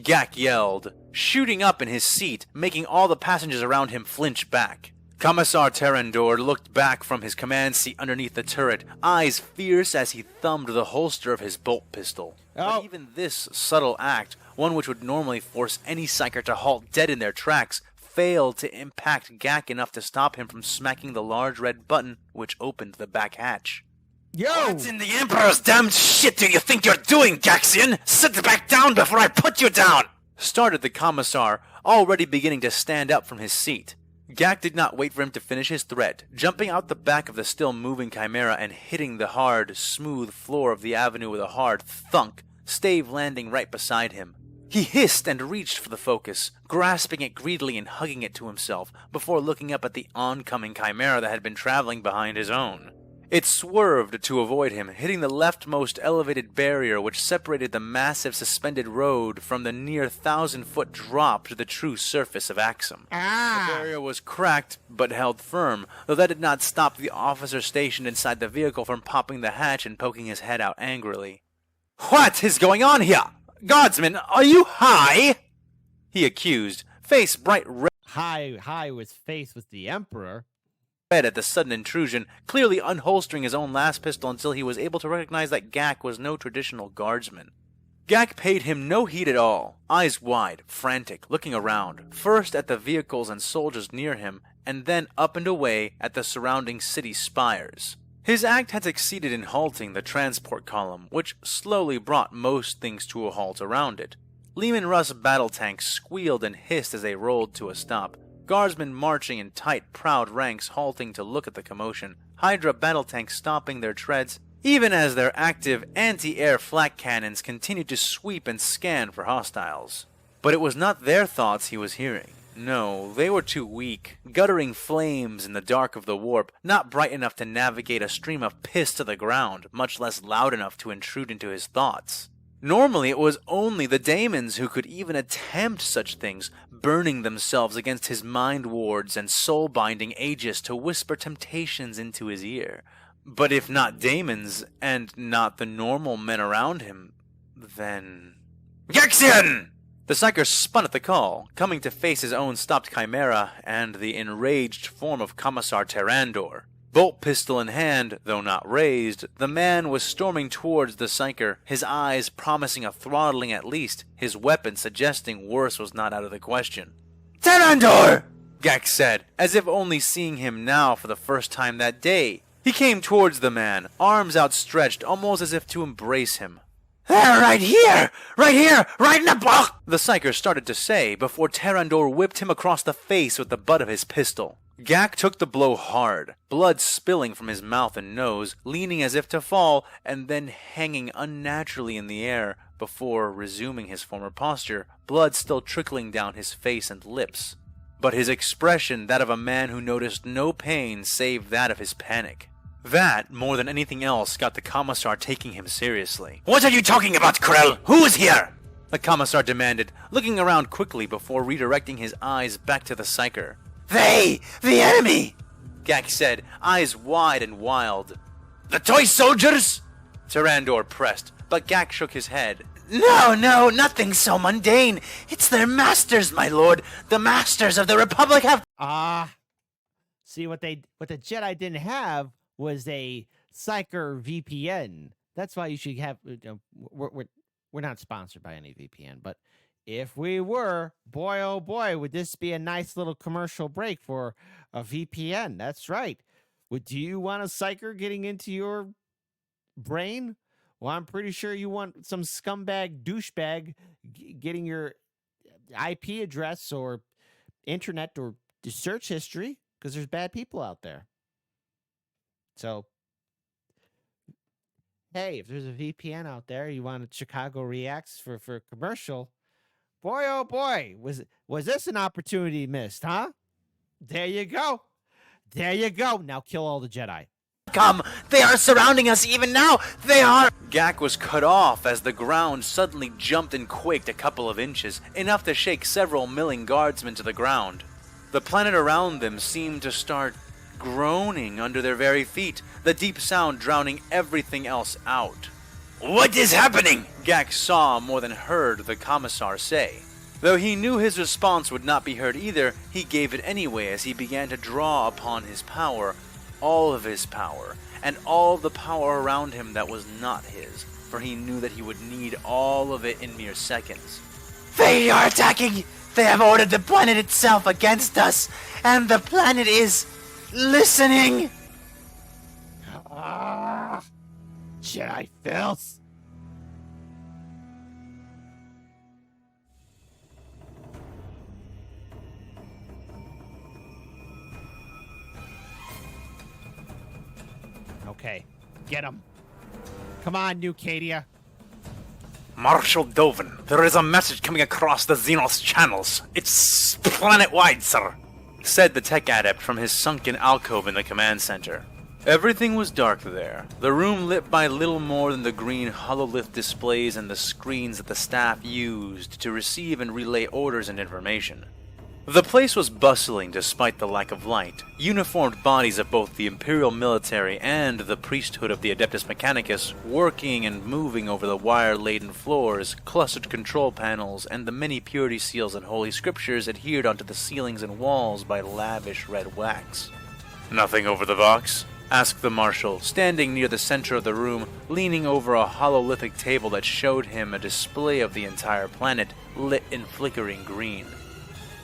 Speaker 3: Gak yelled, shooting up in his seat, making all the passengers around him flinch back. Commissar Terrandor looked back from his command seat underneath the turret, eyes fierce as he thumbed the holster of his bolt pistol. But even this subtle act, one which would normally force any psyker to halt dead in their tracks, failed to impact Gak enough to stop him from smacking the large red button which opened the back hatch.
Speaker 1: Yo!
Speaker 5: What in the Emperor's damned shit do you think you're doing, Gaxian? Sit back down before I put you down!
Speaker 3: Started the Commissar, already beginning to stand up from his seat. Gak did not wait for him to finish his threat, jumping out the back of the still-moving Chimera and hitting the hard, smooth floor of the avenue with a hard thunk, stave landing right beside him. He hissed and reached for the focus, grasping it greedily and hugging it to himself, before looking up at the oncoming Chimera that had been traveling behind his own. It swerved to avoid him, hitting the leftmost elevated barrier which separated the massive suspended road from the near 1,000-foot drop to the true surface of Axum. The barrier was cracked, but held firm, though that did not stop the officer stationed inside the vehicle from popping the hatch and poking his head out angrily.
Speaker 5: What is going on here? Guardsman, are you high?
Speaker 3: He accused, face bright red
Speaker 1: High was face with the Emperor.
Speaker 3: at the sudden intrusion, clearly unholstering his own last pistol until he was able to recognize that Gak was no traditional guardsman. Gak paid him no heed at all, eyes wide, frantic, looking around, first at the vehicles and soldiers near him, and then up and away at the surrounding city spires. His act had succeeded in halting the transport column, which slowly brought most things to a halt around it. Lehman Russ battle tanks squealed and hissed as they rolled to a stop. Guardsmen marching in tight, proud ranks halting to look at the commotion. Hydra battle tanks stopping their treads, even as their active anti-air flak cannons continued to sweep and scan for hostiles. But it was not their thoughts he was hearing. No, they were too weak, guttering flames in the dark of the warp, not bright enough to navigate a stream of piss to the ground, much less loud enough to intrude into his thoughts. Normally it was only the daemons who could even attempt such things, burning themselves against his mind wards and soul-binding aegis to whisper temptations into his ear. But if not daemons, and not the normal men around him, then...
Speaker 5: Gaxian!
Speaker 3: The Psyker spun at the call, coming to face his own stopped Chimera and the enraged form of Commissar Terrandor. Bolt pistol in hand, though not raised, the man was storming towards the Psyker, his eyes promising a throttling at least, his weapon suggesting worse was not out of the question.
Speaker 5: Terrandor!
Speaker 3: Gak said, as if only seein him now for the first time that day. He came towards the man, arms outstretched, almost as if to embrace him.
Speaker 5: There, right here, right in the block!
Speaker 3: The Psyker started to say, before Terrandor whipped him across the face with the butt of his pistol. Gak took the blow hard, blood spilling from his mouth and nose, leaning as if to fall, and then hanging unnaturally in the air, before resuming his former posture, blood still trickling down his face and lips. But his expression that of a man who noticed no pain save that of his panic. That, more than anything else, got the Commissar taking him seriously.
Speaker 5: What are you talking about, Krell? Who is here?
Speaker 3: The Commissar demanded, looking around quickly before redirecting his eyes back to the Psyker.
Speaker 5: They! The enemy!
Speaker 3: Gak said, eyes wide and wild.
Speaker 5: The toy soldiers?
Speaker 3: Terrandor pressed, but Gak shook his head.
Speaker 5: No, nothing so mundane. It's their masters, my lord. The masters of the Republic have...
Speaker 1: See, what the Jedi didn't have was a Psyker VPN. That's why you should have. We're not sponsored by any VPN, but if we were, boy oh boy, would this be a nice little commercial break for a VPN? That's right. Do you want a psyker getting into your brain? Well, I'm pretty sure you want some scumbag douchebag getting your IP address or internet or the search history, because there's bad people out there. So, hey, if there's a VPN out there, you want a Chicago Reacts for a commercial, boy, oh boy, was this an opportunity missed, huh? There you go. There you go. Now kill all the Jedi.
Speaker 6: Come! They are surrounding us even now! They are—
Speaker 5: Gak was cut off as the ground suddenly jumped and quaked a couple of inches, enough to shake several milling guardsmen to the ground. The planet around them seemed to start groaning under their very feet, the deep sound drowning everything else out.
Speaker 6: What is happening?
Speaker 5: Gak saw more than heard the commissar say. Though he knew his response would not be heard either, he gave it anyway as he began to draw upon his power, all of his power, and all of the power around him that was not his, for he knew that he would need all of it in mere seconds.
Speaker 6: They are attacking! They have ordered the planet itself against us, and the planet is listening!
Speaker 1: Jedi filth. Okay, get him. Come on, New Cadia.
Speaker 6: Marshal Dovin, there is a message coming across the Xenos channels. It's planet-wide, sir,
Speaker 5: said the tech adept from his sunken alcove in the command center. Everything was dark there, the room lit by little more than the green hololith displays and the screens that the staff used to receive and relay orders and information. The place was bustling despite the lack of light. Uniformed bodies of both the Imperial military and the priesthood of the Adeptus Mechanicus working and moving over the wire-laden floors, clustered control panels, and the many purity seals and holy scriptures adhered onto the ceilings and walls by lavish red wax. "Nothing over the box?" asked the Marshal, standing near the center of the room, leaning over a hololithic table that showed him a display of the entire planet, lit in flickering green.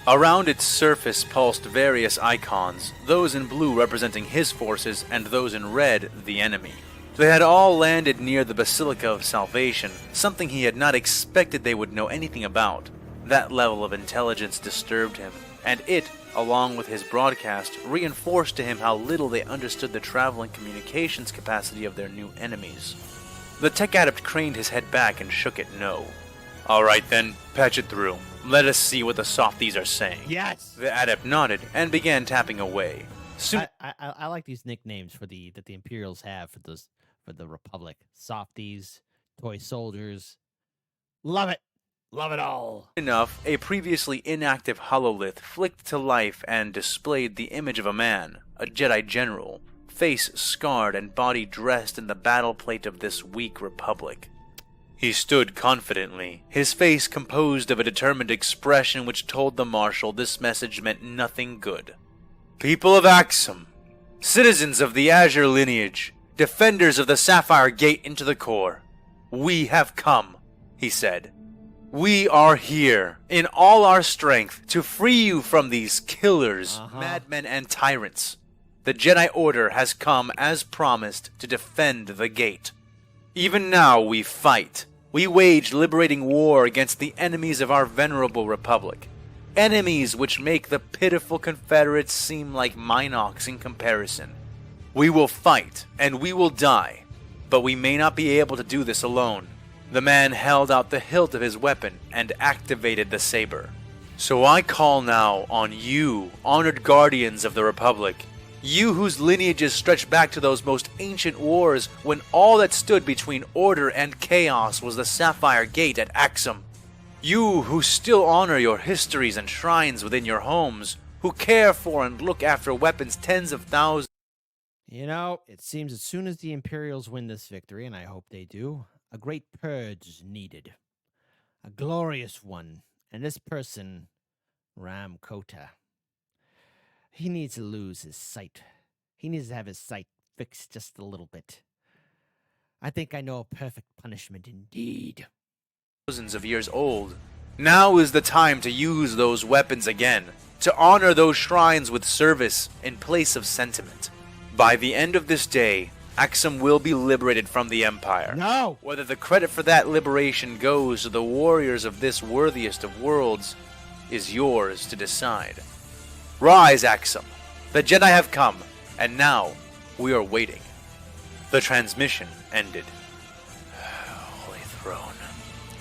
Speaker 5: Around its surface pulsed various icons, those in blue representing his forces and those in red the enemy. They had all landed near the Basilica of Salvation, something he had not expected they would know anything about. That level of intelligence disturbed him, and it, along with his broadcast, reinforced to him how little they understood the travel and communications capacity of their new enemies. The tech adept craned his head back and shook it no. "All right then, patch it through. Let us see what the softies are saying."
Speaker 1: Yes.
Speaker 5: The adept nodded and began tapping away. Soon,
Speaker 1: I like these nicknames that the Imperials have for the Republic. Softies, toy soldiers. Love it. Love it all.
Speaker 5: enough, a previously inactive hololith flicked to life and displayed the image of a man, a Jedi general, face scarred and body dressed in the battle plate of this weak Republic. He stood confidently, his face composed of a determined expression which told the Marshal this message meant nothing good. "People of Axum, citizens of the Azure lineage, defenders of the Sapphire Gate into the core, we have come," he said. "We are here, in all our strength, to free you from these killers, madmen, and tyrants. The Jedi Order has come, as promised, to defend the gate. Even now we fight. We wage liberating war against the enemies of our venerable Republic. Enemies which make the pitiful Confederates seem like Minox in comparison. We will fight, and we will die, but we may not be able to do this alone." The man held out the hilt of his weapon and activated the saber. "So I call now on you, honored guardians of the Republic, you whose lineages stretch back to those most ancient wars when all that stood between order and chaos was the Sapphire Gate at Axum. You who still honor your histories and shrines within your homes, who care for and look after weapons tens of thousands."
Speaker 1: You know, it seems as soon as the Imperials win this victory, and I hope they do, a great purge is needed. A glorious one. And this person, Ram Kota, he needs to lose his sight. He needs to have his sight fixed just a little bit. I think I know a perfect punishment indeed.
Speaker 5: Thousands of years old. Now is the time to use those weapons again, to honor those shrines with service in place of sentiment. By the end of this day, Axum will be liberated from the Empire.
Speaker 1: No!
Speaker 5: Whether the credit for that liberation goes to the warriors of this worthiest of worlds is yours to decide. Rise, Axum. The Jedi have come, and now we are waiting. The transmission ended. Holy Throne.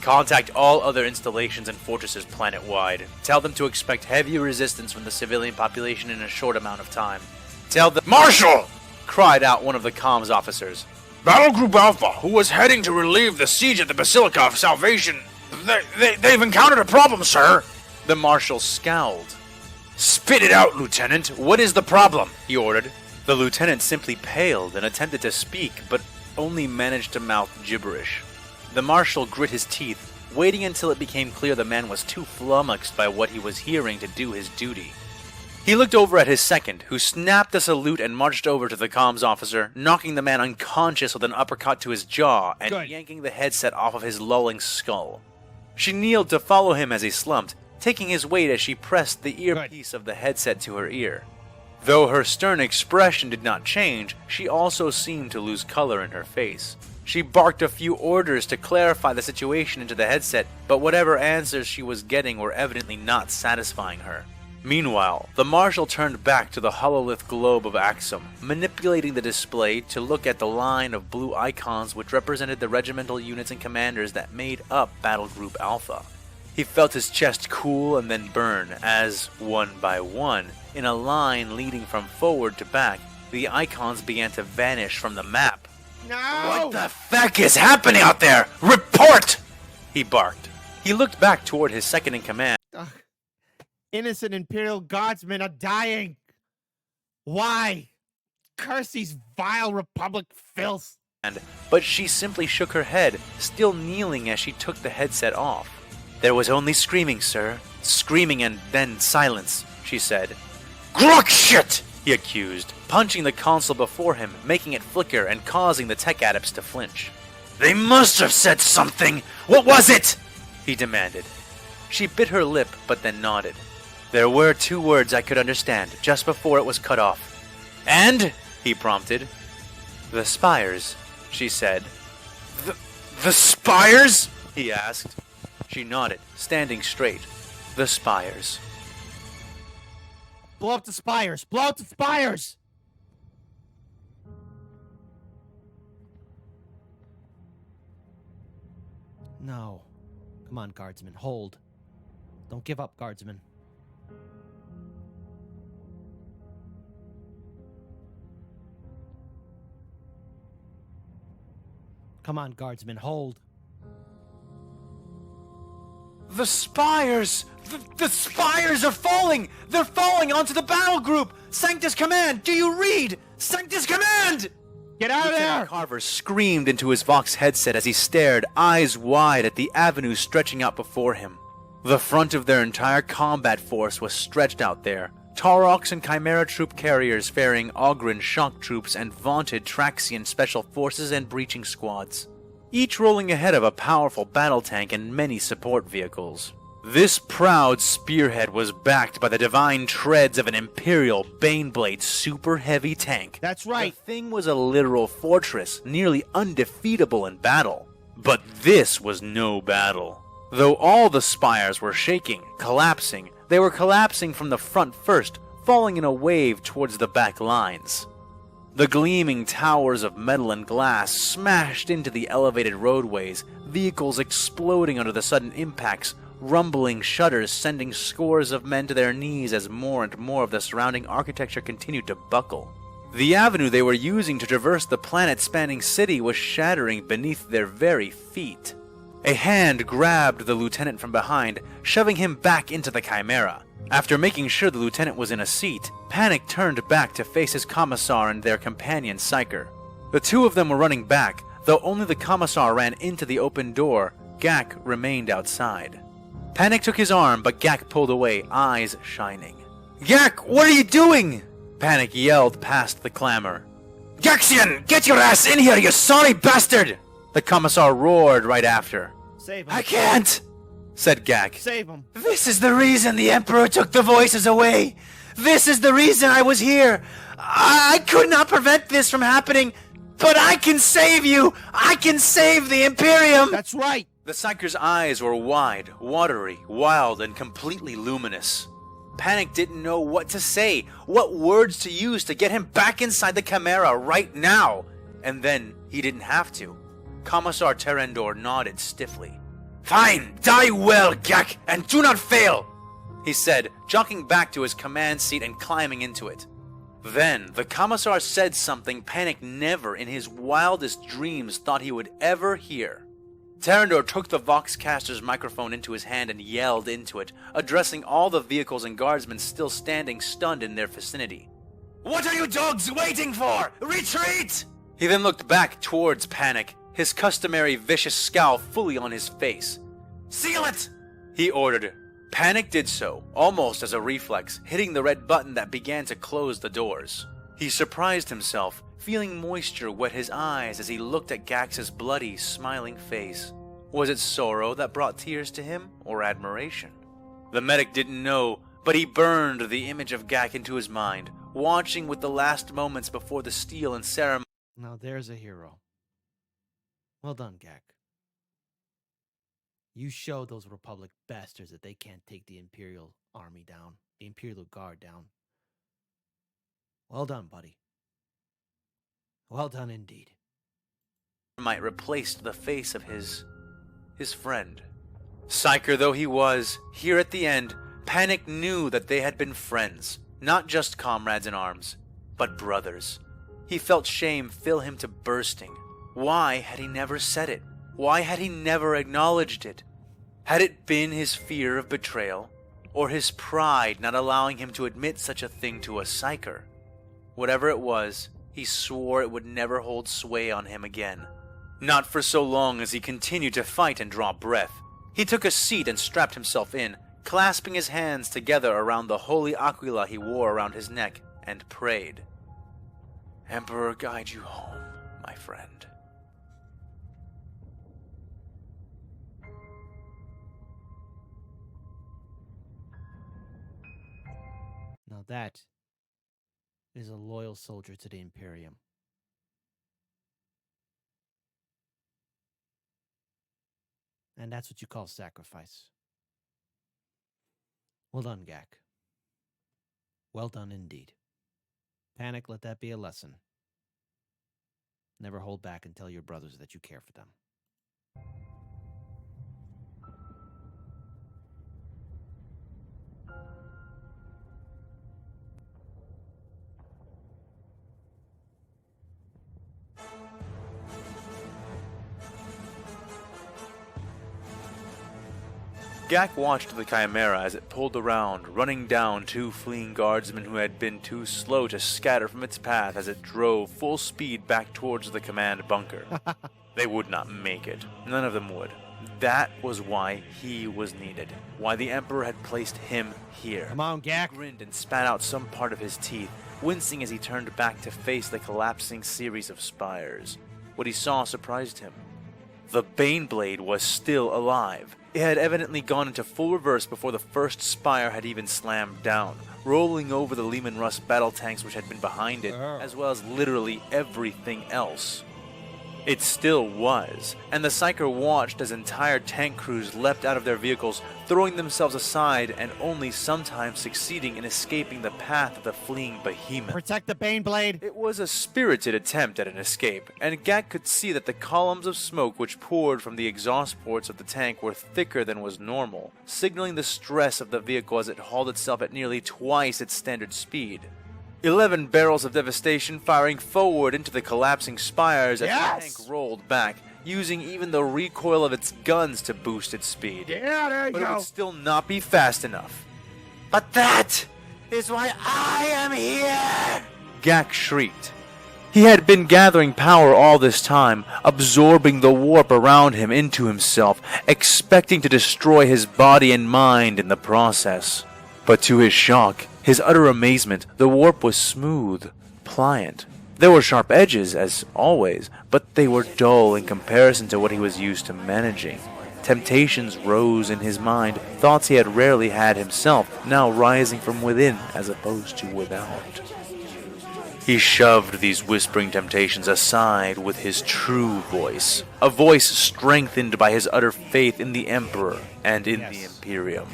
Speaker 5: Contact all other installations and fortresses planet-wide. Tell them to expect heavy resistance from the civilian population in a short amount of time. Tell them— Marshal! Cried out one of the comms officers.
Speaker 4: Battle Group Alpha, who was heading to relieve the siege at the Basilica of Salvation, they've encountered a problem, sir.
Speaker 5: The Marshal scowled. Spit it out, Lieutenant. What is the problem? He ordered. The lieutenant simply paled and attempted to speak, but only managed to mouth gibberish. The Marshal grit his teeth, waiting until it became clear the man was too flummoxed by what he was hearing to do his duty. He looked over at his second, who snapped a salute and marched over to the comms officer, knocking the man unconscious with an uppercut to his jaw and yanking the headset off of his lolling skull. She kneeled to follow him as he slumped, taking his weight as she pressed the earpiece of the headset to her ear. Though her stern expression did not change, she also seemed to lose color in her face. She barked a few orders to clarify the situation into the headset, but whatever answers she was getting were evidently not satisfying her. Meanwhile, the Marshal turned back to the hololith globe of Axum, manipulating the display to look at the line of blue icons which represented the regimental units and commanders that made up Battle Group Alpha. He felt his chest cool and then burn as, one by one, in a line leading from forward to back, the icons began to vanish from the map.
Speaker 1: No!
Speaker 6: What the feck is happening out there? Report!
Speaker 5: He barked. He looked back toward his second in command.
Speaker 1: Ugh. Innocent Imperial Guardsmen are dying. Why? Curse these vile Republic filth.
Speaker 5: But she simply shook her head, still kneeling as she took the headset off. There was only screaming, sir. Screaming and then silence, she said.
Speaker 6: Grok shit!
Speaker 5: He accused, punching the console before him, making it flicker and causing the tech adepts to flinch.
Speaker 6: They must have said something! What was it?
Speaker 5: He demanded. She bit her lip, but then nodded. There were 2 words I could understand, just before it was cut off.
Speaker 6: And?
Speaker 5: He prompted. The spires, she said.
Speaker 6: The spires?
Speaker 5: He asked. She nodded, standing straight. The spires.
Speaker 1: Blow up the spires! Blow up the spires! No. Come on, Guardsmen. Hold. Don't give up, Guardsmen. Come on, Guardsmen. Hold.
Speaker 5: The spires! The spires are falling! They're falling onto the battle group! Sanctus Command, do you read? Sanctus Command!
Speaker 1: Get out of
Speaker 5: Lieutenant
Speaker 1: there!
Speaker 5: Carver screamed into his Vox headset as he stared, eyes wide, at the avenue stretching out before him. The front of their entire combat force was stretched out there. Taurox and Chimera troop carriers ferrying Ogren shock troops and vaunted Traxian special forces and breaching squads, each rolling ahead of a powerful battle tank and many support vehicles. This proud spearhead was backed by the divine treads of an Imperial Baneblade super heavy tank.
Speaker 1: That's right.
Speaker 5: The thing was a literal fortress, nearly undefeatable in battle. But this was no battle. Though all the spires were shaking, collapsing, they were collapsing from the front first, falling in a wave towards the back lines. The gleaming towers of metal and glass smashed into the elevated roadways, vehicles exploding under the sudden impacts, rumbling shudders sending scores of men to their knees as more and more of the surrounding architecture continued to buckle. The avenue they were using to traverse the planet-spanning city was shattering beneath their very feet. A hand grabbed the lieutenant from behind, shoving him back into the Chimera. After making sure the lieutenant was in a seat, Panic turned back to face his commissar and their companion Psyker. The 2 of them were running back, though only the commissar ran into the open door. Gak remained outside. Panic took his arm, but Gak pulled away, eyes shining. "Gak, what are you doing?" Panic yelled past the clamor. Gaxian, get your ass in here, you sorry bastard! The commissar roared right after.
Speaker 1: Save him.
Speaker 6: I can't!
Speaker 5: Said Gak.
Speaker 1: Save him.
Speaker 6: This is the reason the Emperor took the voices away! This is the reason I was here! I could not prevent this from happening, but I can save you! I can save the Imperium!
Speaker 1: That's right.
Speaker 5: The Psyker's eyes were wide, watery, wild, and completely luminous. Panic didn't know what to say, what words to use to get him back inside the Chimera right now. And then he didn't have to. Commissar Terendor nodded stiffly. Fine, die well, Gak, and do not fail, he said, jogging back to his command seat and climbing into it. Then, the Commissar said something Panic never in his wildest dreams thought he would ever hear. Terendor took the Voxcaster's microphone into his hand and yelled into it, addressing all the vehicles and guardsmen still standing stunned in their vicinity. What are you dogs waiting for? Retreat! He then looked back towards Panic, his customary vicious scowl fully on his face. Seal it! He ordered. Panic did so, almost as a reflex, hitting the red button that began to close the doors. He surprised himself, feeling moisture wet his eyes as he looked at Gax's bloody, smiling face. Was it sorrow that brought tears to him, or admiration? The medic didn't know, but he burned the image of Gak into his mind, watching with the last moments before the steel and ceremony.
Speaker 1: Now there's a hero. Well done, Gak. You showed those Republic bastards that they can't take the Imperial Army down, the Imperial Guard down. Well done, buddy. Well done indeed.
Speaker 5: Might replaced the face of his friend. Psyker though he was, here at the end, Panic knew that they had been friends, not just comrades in arms, but brothers. He felt shame fill him to bursting. Why had he never said it? Why had he never acknowledged it? Had it been his fear of betrayal, or his pride not allowing him to admit such a thing to a Psyker? Whatever it was, he swore it would never hold sway on him again. Not for so long as he continued to fight and draw breath. He took a seat and strapped himself in, clasping his hands together around the holy aquila he wore around his neck, and prayed. Emperor guide you home, my friend.
Speaker 1: Now that is a loyal soldier to the Imperium. And that's what you call sacrifice. Well done, Gak. Well done indeed. Panic, let that be a lesson. Never hold back and tell your brothers that you care for them.
Speaker 5: Gak watched the Chimera as it pulled around, running down two fleeing guardsmen who had been too slow to scatter from its path as it drove full speed back towards the command bunker. They would not make it. None of them would. That was why he was needed. Why the Emperor had placed him here.
Speaker 1: Come on, Gak.
Speaker 5: He grinned and spat out some part of his teeth, wincing as he turned back to face the collapsing series of spires. What he saw surprised him. The Baneblade was still alive. It had evidently gone into full reverse before the first spire had even slammed down, rolling over the Lehman Russ battle tanks which had been behind it, as well as literally everything else. It still was, and the Psyker watched as entire tank crews leapt out of their vehicles, throwing themselves aside and only sometimes succeeding in escaping the path of the fleeing behemoth.
Speaker 1: Protect the Baneblade!
Speaker 5: It was a spirited attempt at an escape, and Gak could see that the columns of smoke which poured from the exhaust ports of the tank were thicker than was normal, signaling the stress of the vehicle as it hauled itself at nearly twice its standard speed. 11 barrels of devastation firing forward into the collapsing spires as the tank rolled back, using even the recoil of its guns to boost its speed.
Speaker 1: Yeah, there you
Speaker 5: But it
Speaker 1: go.
Speaker 5: would still not be fast enough.
Speaker 6: But that is why I am here!
Speaker 5: Gak shrieked. He had been gathering power all this time, absorbing the warp around him into himself, expecting to destroy his body and mind in the process. But to his shock, his utter amazement, the warp was smooth, pliant. There were sharp edges, as always, but they were dull in comparison to what he was used to managing. Temptations rose in his mind, thoughts he had rarely had himself, now rising from within as opposed to without. He shoved these whispering temptations aside with his true voice, a voice strengthened by his utter faith in the Emperor and in the Imperium.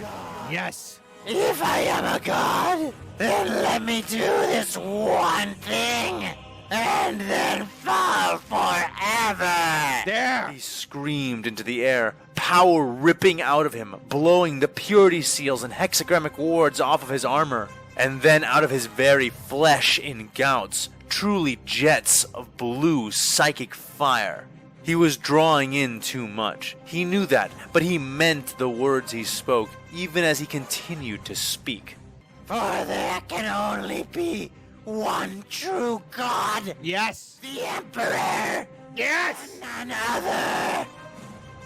Speaker 1: Yes.
Speaker 6: If I am a god, then let me do this one thing, and then fall forever.
Speaker 1: There.
Speaker 5: He screamed into the air, power ripping out of him, blowing the purity seals and hexagrammic wards off of his armor, and then out of his very flesh in gouts, truly jets of blue psychic fire. He was drawing in too much. He knew that, but he meant the words he spoke, even as he continued to speak.
Speaker 6: For there can only be one true god,
Speaker 1: Yes.
Speaker 6: the Emperor,
Speaker 1: Yes.
Speaker 6: none other.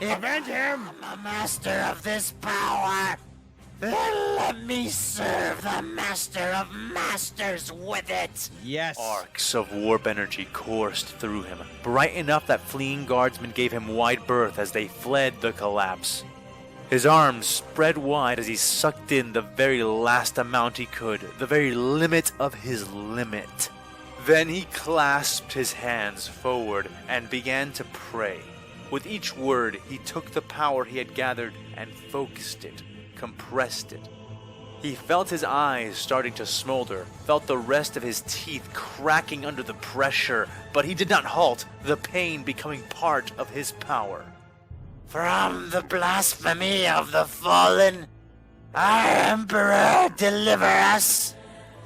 Speaker 1: Avenge him.
Speaker 6: I'm a master of this power. Then let me serve the master of masters with it.
Speaker 1: Yes.
Speaker 5: Arcs of warp energy coursed through him, bright enough that fleeing guardsmen gave him wide berth as they fled the collapse. His arms spread wide as he sucked in the very last amount he could, the very limit of his limit. Then he clasped his hands forward and began to pray. With each word, he took the power he had gathered and focused it, compressed it. He felt his eyes starting to smolder, felt the rest of his teeth cracking under the pressure, but he did not halt, the pain becoming part of his power.
Speaker 6: From the blasphemy of the fallen, our Emperor deliver us.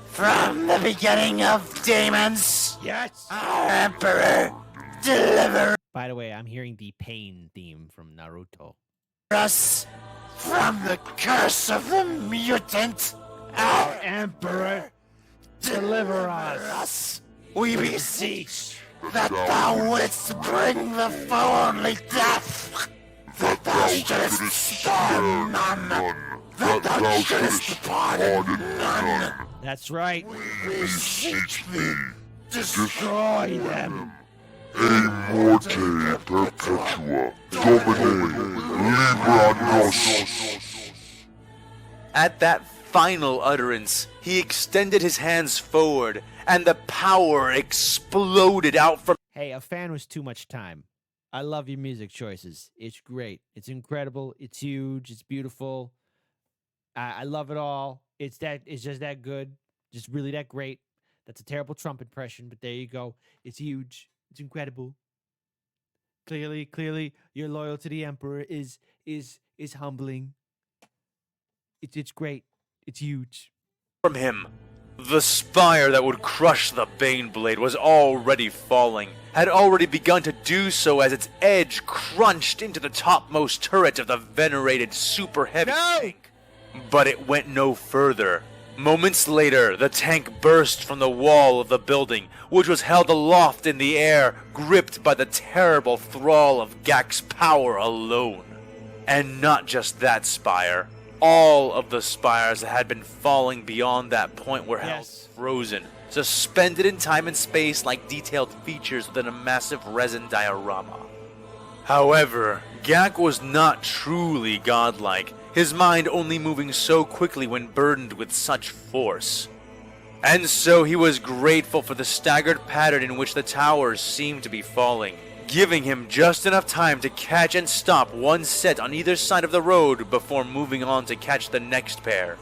Speaker 6: From the beginning of demons,
Speaker 1: Yes.
Speaker 6: our Emperor deliver
Speaker 1: By the way, I'm hearing the pain theme from Naruto.
Speaker 6: us. From the curse of the mutant, our
Speaker 1: Emperor,
Speaker 6: deliver us. We beseech that thou wouldst bring the foe only death, that thou shouldst spare none, that thou shouldst pardon none.
Speaker 1: That's right.
Speaker 6: Beseech thee, destroy them.
Speaker 7: E morte perpetua, Domine, libera nos.
Speaker 5: At that final utterance, he extended his hands forward, and the power exploded out from.
Speaker 1: Hey, a fan was too much time. I love your music choices. It's great. It's incredible. It's huge. It's beautiful. I love it all. It's just that good. Just really that great. That's a terrible Trump impression, but there you go. It's huge. It's incredible. Clearly, your loyalty to the Emperor is humbling. It's great. It's huge.
Speaker 5: From him. The spire that would crush the Baneblade was already falling, had already begun to do so as its edge crunched into the topmost turret of the venerated super heavy tank. But it went no further. Moments later, the tank burst from the wall of the building, which was held aloft in the air, gripped by the terrible thrall of Gak's power alone. And not just that spire. All of the spires that had been falling beyond that point were held frozen, suspended in time and space like detailed features within a massive resin diorama. However, Gak was not truly godlike, his mind only moving so quickly when burdened with such force. And so he was grateful for the staggered pattern in which the towers seemed to be falling, giving him just enough time to catch and stop one set on either side of the road before moving on to catch the next pair.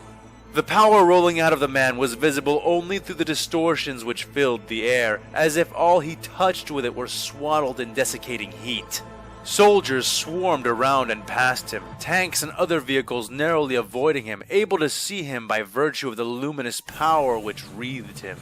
Speaker 5: The power rolling out of the man was visible only through the distortions which filled the air, as if all he touched with it were swaddled in desiccating heat. Soldiers swarmed around and past him, tanks and other vehicles narrowly avoiding him, able to see him by virtue of the luminous power which wreathed him.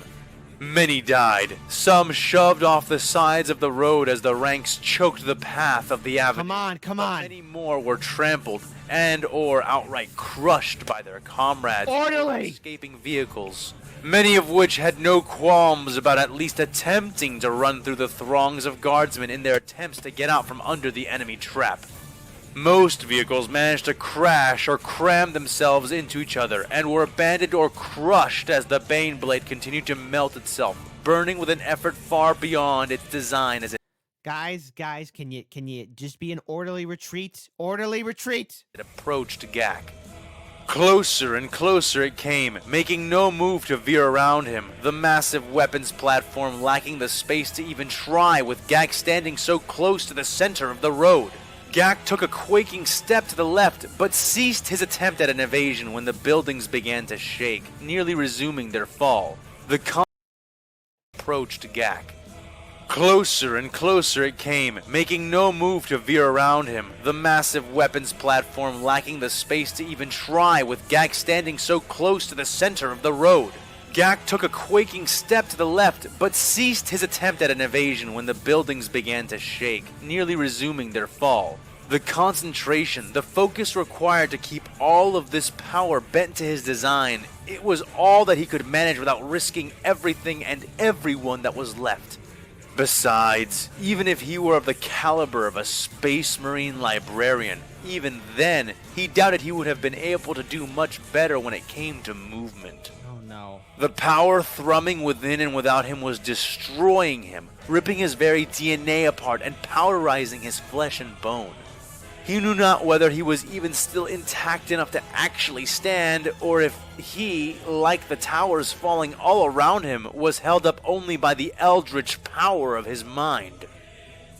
Speaker 5: Many died, some shoved off the sides of the road as the ranks choked the path of the avenue.
Speaker 1: Come on.
Speaker 5: Many more were trampled and or outright crushed by their comrades
Speaker 1: Orderly!
Speaker 5: escaping vehicles, many of which had no qualms about at least attempting to run through the throngs of guardsmen in their attempts to get out from under the enemy trap. Most vehicles managed to crash or cram themselves into each other and were abandoned or crushed as the Baneblade continued to melt itself, burning with an effort far beyond its design as it
Speaker 1: Guys, can you just be an orderly retreat? Orderly retreat.
Speaker 5: approached Gak. Closer and closer it came, making no move to veer around him, the massive weapons platform lacking the space to even try, with Gak standing so close to the center of the road. Gak took a quaking step to the left, but ceased his attempt at an evasion when the buildings began to shake, nearly resuming their fall. The approached Gak. Closer and closer it came, making no move to veer around him, the massive weapons platform lacking the space to even try, with Gak standing so close to the center of the road. Gak took a quaking step to the left, but ceased his attempt at an evasion when the buildings began to shake, nearly resuming their fall. The concentration, the focus required to keep all of this power bent to his design, it was all that he could manage without risking everything and everyone that was left. Besides, even if he were of the caliber of a space marine librarian, even then, he doubted he would have been able to do much better when it came to movement.
Speaker 1: Oh no.
Speaker 5: The power thrumming within and without him was destroying him, ripping his very DNA apart and powderizing his flesh and bone. He knew not whether he was even still intact enough to actually stand, or if he, like the towers falling all around him, was held up only by the eldritch power of his mind.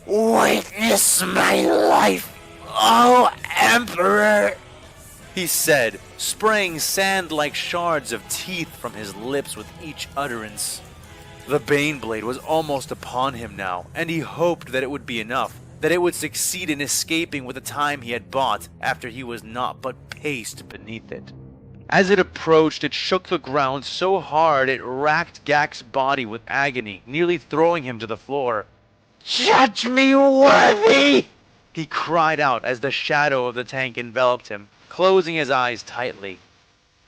Speaker 6: Witness my life, oh Emperor!
Speaker 5: He said, spraying sand-like shards of teeth from his lips with each utterance. The Baneblade was almost upon him now, and he hoped that it would be enough, that it would succeed in escaping with the time he had bought after he was not but paced beneath it. As it approached, it shook the ground so hard it racked Gak's body with agony, nearly throwing him to the floor.
Speaker 6: Judge me worthy!
Speaker 5: He cried out as the shadow of the tank enveloped him, closing his eyes tightly.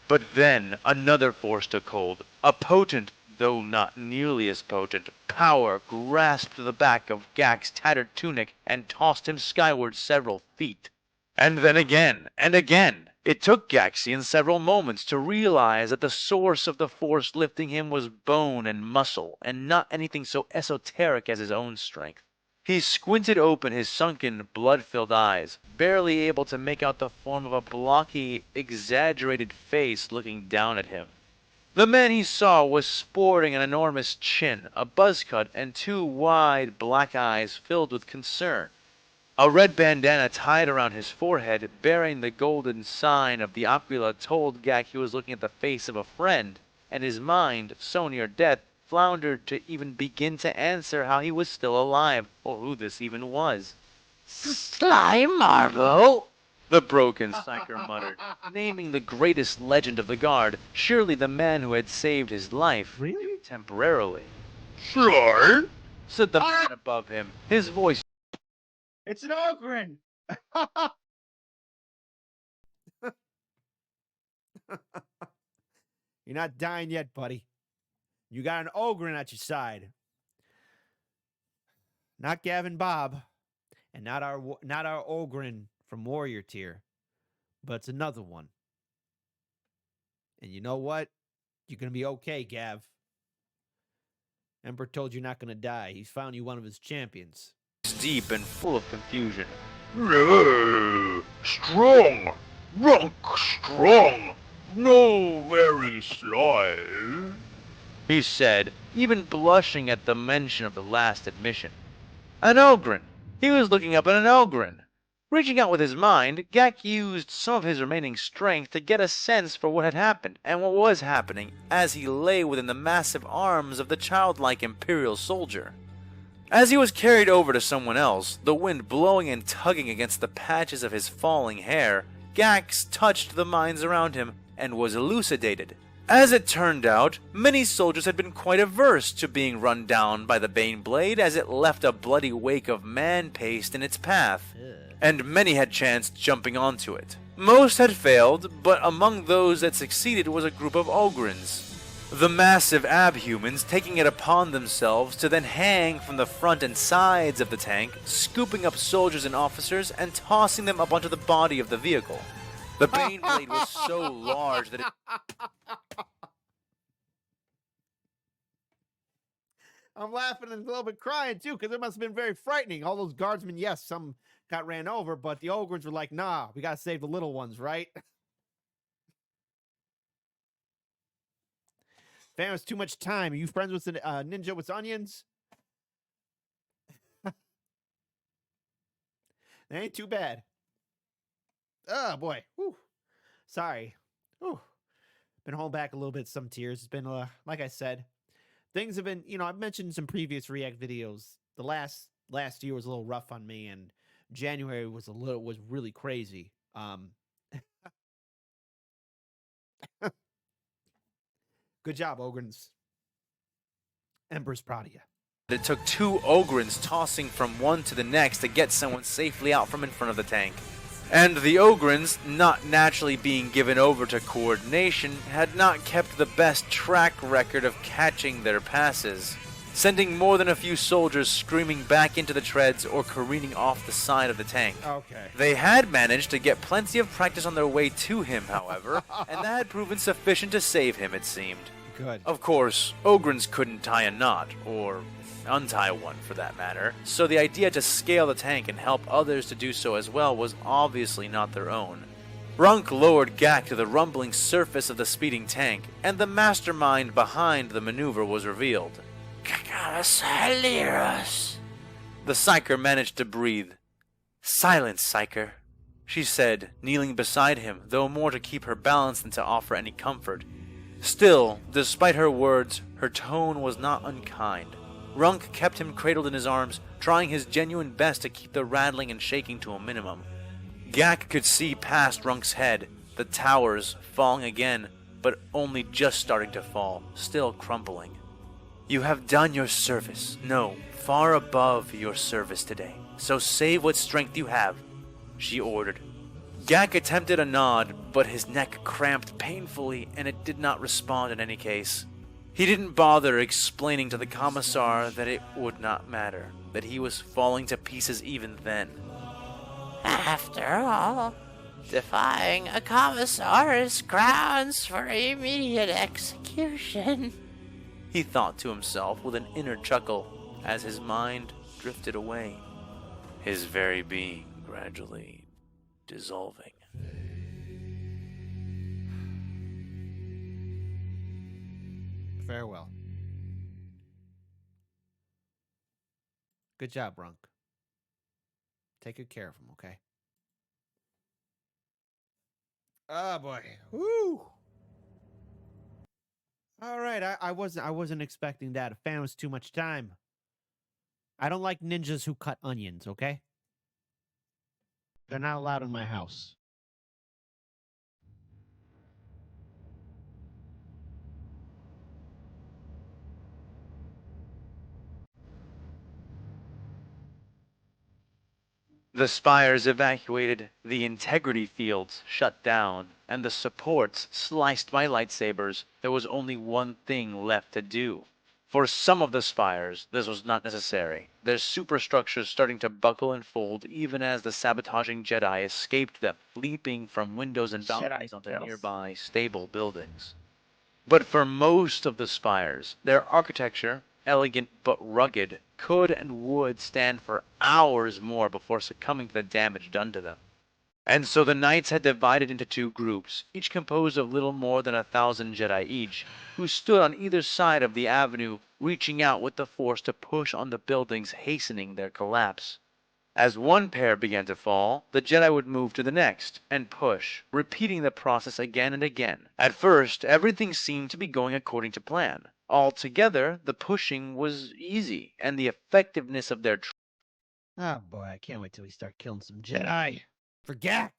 Speaker 5: But then another force took hold, a potent, though not nearly as potent, power grasped the back of Gak's tattered tunic and tossed him skyward several feet. And then again, and again. It took Gaxian several moments to realize that the source of the force lifting him was bone and muscle, and not anything so esoteric as his own strength. He squinted open his sunken, blood-filled eyes, barely able to make out the form of a blocky, exaggerated face looking down at him. The man he saw was sporting an enormous chin, a buzz cut, and two wide black eyes filled with concern. A red bandana tied around his forehead, bearing the golden sign of the Aquila, told Gak he was looking at the face of a friend, and his mind, so near death, floundered to even begin to answer how he was still alive, or who this even was.
Speaker 6: Sly Marble!
Speaker 5: The broken psyker muttered, naming the greatest legend of the guard, surely the man who had saved his life.
Speaker 1: Really?
Speaker 5: Temporarily.
Speaker 7: Sly?
Speaker 5: Said the man above him, his voice.
Speaker 8: It's an Ogren!
Speaker 1: You're not dying yet, buddy. You got an Ogren at your side. Not Gavin Bob, and not our Ogren from Warrior Tier, but it's another one. And you know what? You're gonna be okay, Gav. Emperor told you not gonna die. He's found you one of his champions.
Speaker 5: Deep and full of confusion.
Speaker 7: Strong! Rock strong! No very sly.
Speaker 5: He said, even blushing at the mention of the last admission. An Ogren! He was looking up at an Ogren! Reaching out with his mind, Gak used some of his remaining strength to get a sense for what had happened, and what was happening, as he lay within the massive arms of the childlike Imperial soldier. As he was carried over to someone else, the wind blowing and tugging against the patches of his falling hair, Gax touched the minds around him and was elucidated. As it turned out, many soldiers had been quite averse to being run down by the Baneblade, as it left a bloody wake of man-paste in its path, and many had chanced jumping onto it. Most had failed, but among those that succeeded was a group of Ogrins. The massive abhumans taking it upon themselves to then hang from the front and sides of the tank, scooping up soldiers and officers and tossing them up onto the body of the vehicle. The Bane blade was so large that it
Speaker 1: I'm laughing and a little bit crying too, because it must have been very frightening. All those guardsmen, yes, some got ran over, but the Ogrins were like, nah, we gotta save the little ones, right? Fam, it's too much time. Are you friends with the ninja with onions? That ain't too bad. Oh, boy. Whew. Sorry. Whew. Been holding back a little bit, some tears. It's been, like I said, things have been, I've mentioned some previous React videos. The last year was a little rough on me, and January was really crazy. Good job, Ogrins. Emperor's proud of you.
Speaker 5: It took 2 Ogrins tossing from one to the next to get someone safely out from in front of the tank. And the Ogrins, not naturally being given over to coordination, had not kept the best track record of catching their passes, sending more than a few soldiers screaming back into the treads or careening off the side of the tank.
Speaker 1: Okay.
Speaker 5: They had managed to get plenty of practice on their way to him, however, and that had proven sufficient to save him, it seemed.
Speaker 1: Good.
Speaker 5: Of course, Ogrins couldn't tie a knot, or untie one for that matter, so the idea to scale the tank and help others to do so as well was obviously not their own. Brunk lowered Gak to the rumbling surface of the speeding tank, and the mastermind behind the maneuver was revealed.
Speaker 6: Kakasalyros.
Speaker 5: The Psyker managed to breathe. "Silence, Psyker," she said, kneeling beside him, though more to keep her balance than to offer any comfort. Still, despite her words, her tone was not unkind. Runk kept him cradled in his arms, trying his genuine best to keep the rattling and shaking to a minimum. Gak could see past Runk's head, the towers falling again, but only just starting to fall, still crumbling. "You have done your service, no, far above your service today, so save what strength you have," she ordered. Gak attempted a nod, but his neck cramped painfully and it did not respond in any case. He didn't bother explaining to the commissar that it would not matter, that he was falling to pieces even then.
Speaker 6: After all, defying a commissar is grounds for immediate execution.
Speaker 5: He thought to himself with an inner chuckle as his mind drifted away, his very being gradually dissolving.
Speaker 1: Farewell. Good job, Brunk. Take good care of him, okay? Oh boy. Woo! All right, I wasn't expecting that. A fan was too much time. I don't like ninjas who cut onions, okay? They're not allowed in my house.
Speaker 5: The spires evacuated, the integrity fields shut down, and the supports sliced by lightsabers. There was only one thing left to do. For some of the spires, this was not necessary, their superstructures starting to buckle and fold even as the sabotaging Jedi escaped them, leaping from windows and balconies onto nearby stable buildings. But for most of the spires, their architecture, elegant but rugged, could and would stand for hours more before succumbing to the damage done to them. And so the knights had divided into 2 groups, each composed of little more than 1,000 Jedi each, who stood on either side of the avenue, reaching out with the force to push on the buildings, hastening their collapse. As one pair began to fall, the Jedi would move to the next, and push, repeating the process again and again. At first, everything seemed to be going according to plan. Altogether, the pushing was easy, and the effectiveness of their
Speaker 1: Oh boy, I can't wait till we start killing some Jedi. Forget.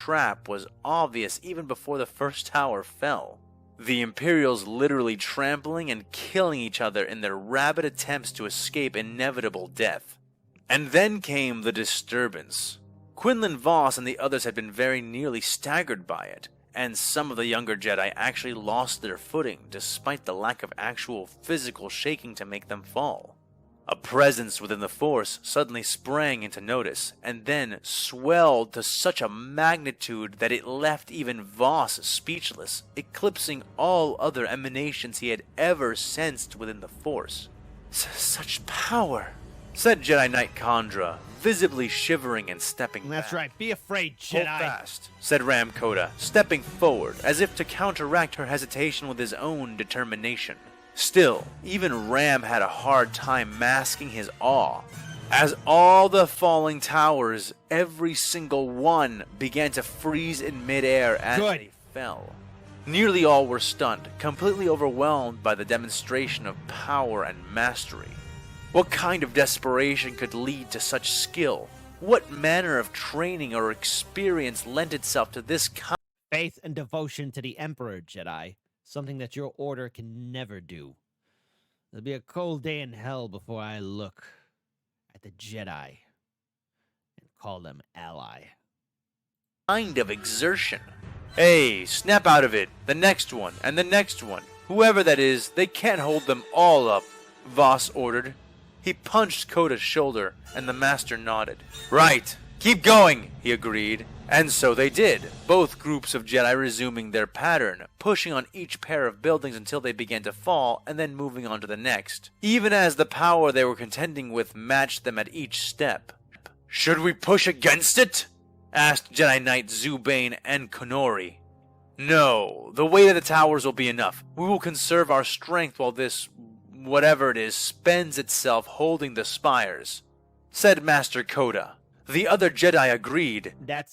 Speaker 5: trap was obvious even before the first tower fell. The Imperials literally trampling and killing each other in their rabid attempts to escape inevitable death. And then came the disturbance. Quinlan Voss and the others had been very nearly staggered by it,
Speaker 3: and some of the younger Jedi actually lost their footing despite the lack of actual physical shaking to make them fall. A presence within the Force suddenly sprang into notice, and then swelled to such a magnitude that it left even Voss speechless, eclipsing all other emanations he had ever sensed within the Force. Such power, said Jedi Knight Khandra, visibly shivering and stepping
Speaker 1: That's
Speaker 3: back.
Speaker 1: right. Be afraid,
Speaker 3: Hold
Speaker 1: Jedi.
Speaker 3: fast, said Ram Koda, stepping forward as if to counteract her hesitation with his own determination. Still, even Ram had a hard time masking his awe, as all the falling towers, every single one, began to freeze in midair as
Speaker 1: Good.
Speaker 3: they fell. Nearly all were stunned, completely overwhelmed by the demonstration of power and mastery. What kind of desperation could lead to such skill? What manner of training or experience lent itself to this kind?
Speaker 1: Faith and devotion to the Emperor, Jedi. Something that your order can never do. There'll be a cold day in hell before I look at the Jedi and call them ally.
Speaker 3: Kind of exertion? Hey, snap out of it. The next one, and the next one. Whoever that is, they can't hold them all up, Voss ordered. He punched Koda's shoulder, and the master nodded. Right, keep going, he agreed. And so they did, both groups of Jedi resuming their pattern, pushing on each pair of buildings until they began to fall, and then moving on to the next, even as the power they were contending with matched them at each step. Should we push against it? Asked Jedi Knight Zubane and Konori. No, the weight of the towers will be enough. We will conserve our strength while this, whatever it is, spends itself holding the spires, said Master Koda. The other Jedi agreed.
Speaker 1: That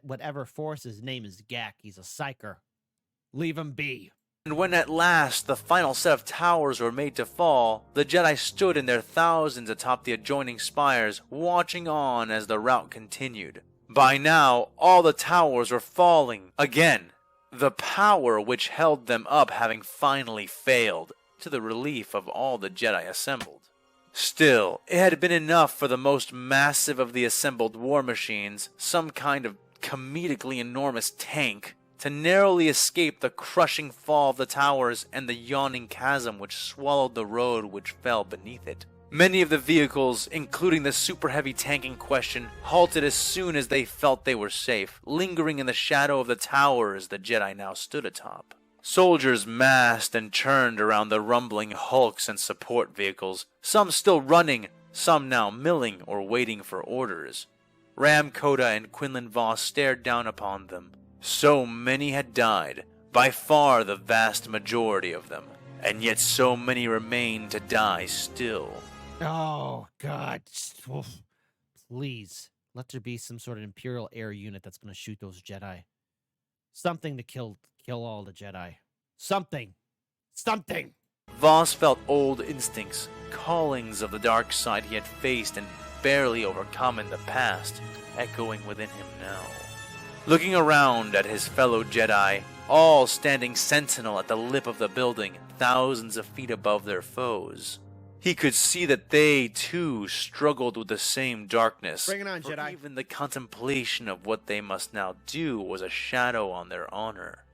Speaker 1: whatever Force's name is Gak. He's a psyker. Leave him be.
Speaker 3: And when at last the final set of towers were made to fall, the Jedi stood in their thousands atop the adjoining spires, watching on as the rout continued. By now, all the towers were falling again, the power which held them up having finally failed, to the relief of all the Jedi assembled. Still, it had been enough for the most massive of the assembled war machines, some kind of comedically enormous tank, to narrowly escape the crushing fall of the towers and the yawning chasm which swallowed the road which fell beneath it. Many of the vehicles, including the super heavy tank in question, halted as soon as they felt they were safe, lingering in the shadow of the towers the Jedi now stood atop. Soldiers massed and churned around the rumbling hulks and support vehicles, some still running, some now milling or waiting for orders. Ram Koda and Quinlan Voss stared down upon them. So many had died, by far the vast majority of them, and yet so many remained to die still.
Speaker 1: Oh, God. Please. Let there be some sort of Imperial air unit that's going to shoot those Jedi. Something to kill all the Jedi. Something.
Speaker 3: Voss felt old instincts, callings of the dark side he had faced and barely overcome in the past, echoing within him now. Looking around at his fellow Jedi, all standing sentinel at the lip of the building, thousands of feet above their foes, he could see that they, too, struggled with the same darkness.
Speaker 1: Bring it on,
Speaker 3: for
Speaker 1: Jedi.
Speaker 3: Even the contemplation of what they must now do was a shadow on their honor.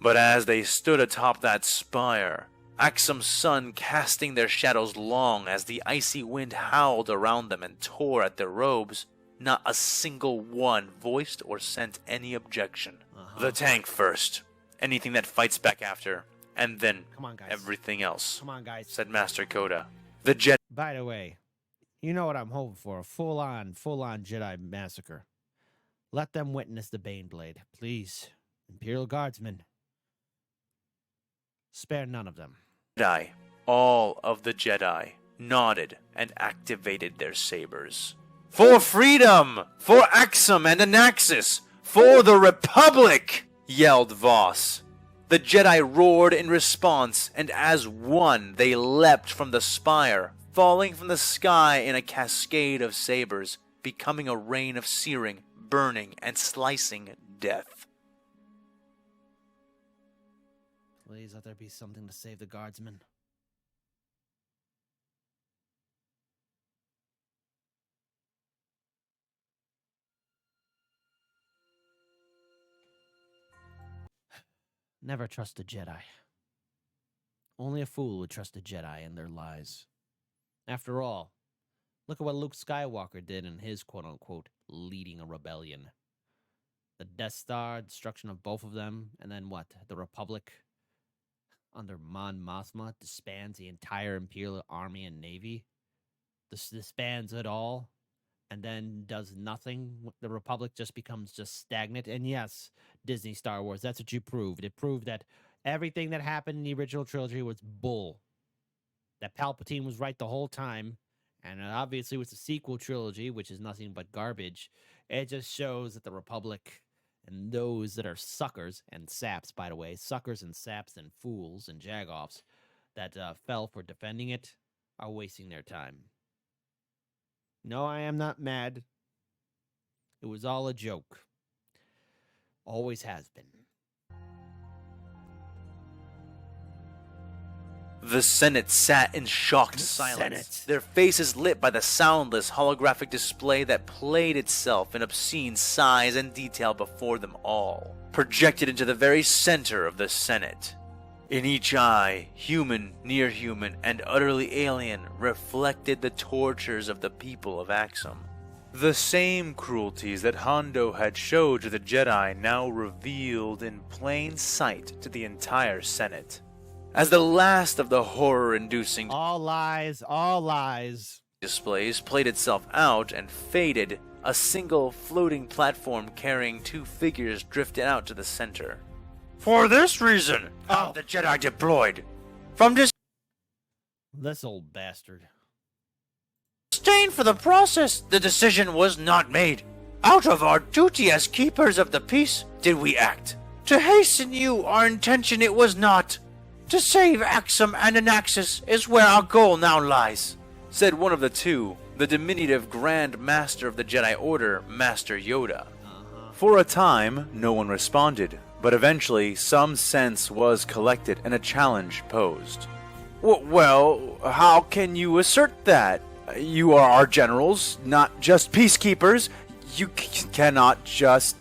Speaker 3: But as they stood atop that spire, Axum's sun casting their shadows long as the icy wind howled around them and tore at their robes, not a single one voiced or sent any objection. The tank first, anything that fights back after, and then
Speaker 1: Come on, guys.
Speaker 3: everything else,
Speaker 1: Come on, guys.
Speaker 3: said Master Koda. The Jedi.
Speaker 1: By the way, you know what I'm hoping for. A full-on Jedi massacre. Let them witness the Baneblade. Please. Imperial Guardsmen. Spare none of them.
Speaker 3: Jedi, all of the Jedi, nodded and activated their sabers. For freedom! For Axum and Anaxis! For the Republic! Yelled Voss. The Jedi roared in response, and as one they leapt from the spire, falling from the sky in a cascade of sabers, becoming a rain of searing, burning, and slicing death.
Speaker 1: Please let there be something to save the Guardsmen. Never trust a Jedi. Only a fool would trust a Jedi and their lies. After all, look at what Luke Skywalker did in his quote-unquote leading a rebellion. The Death Star, destruction of both of them, and then what? The Republic, under Mon Mothma, disbands the entire Imperial Army and Navy. Disbands it all, and then does nothing. The Republic just becomes just stagnant. And yes, Disney Star Wars, that's what you proved. It proved that everything that happened in the original trilogy was bull. That Palpatine was right the whole time. And obviously with the sequel trilogy, which is nothing but garbage, it just shows that the Republic and those that are suckers and saps, by the way, suckers and saps and fools and jagoffs that fell for defending it are wasting their time. No, I am not mad. It was all a joke. Always has been.
Speaker 5: The Senate sat in shocked silence, their faces lit by the soundless holographic display that played itself in obscene size and detail before them all, projected into the very center of the Senate. In each eye, human, near human, and utterly alien, reflected the tortures of the people of Axum. The same cruelties that Hondo had showed to the Jedi now revealed in plain sight to the entire Senate. As the last of the horror-inducing
Speaker 1: all lies
Speaker 5: displays played itself out and faded, a single floating platform carrying two figures drifted out to the center.
Speaker 4: For this reason, the Jedi deployed. From
Speaker 1: This old bastard.
Speaker 4: disdain for the process, the decision was not made. Out of our duty as keepers of the peace did we act. To hasten you, our intention it was not. To save Axum and Anaxis is where our goal now lies,
Speaker 5: said one of the two, the diminutive Grand Master of the Jedi Order, Master Yoda. For a time, no one responded, but eventually some sense was collected and a challenge posed. Well, how can you assert that? You are our generals, not just peacekeepers. You cannot just...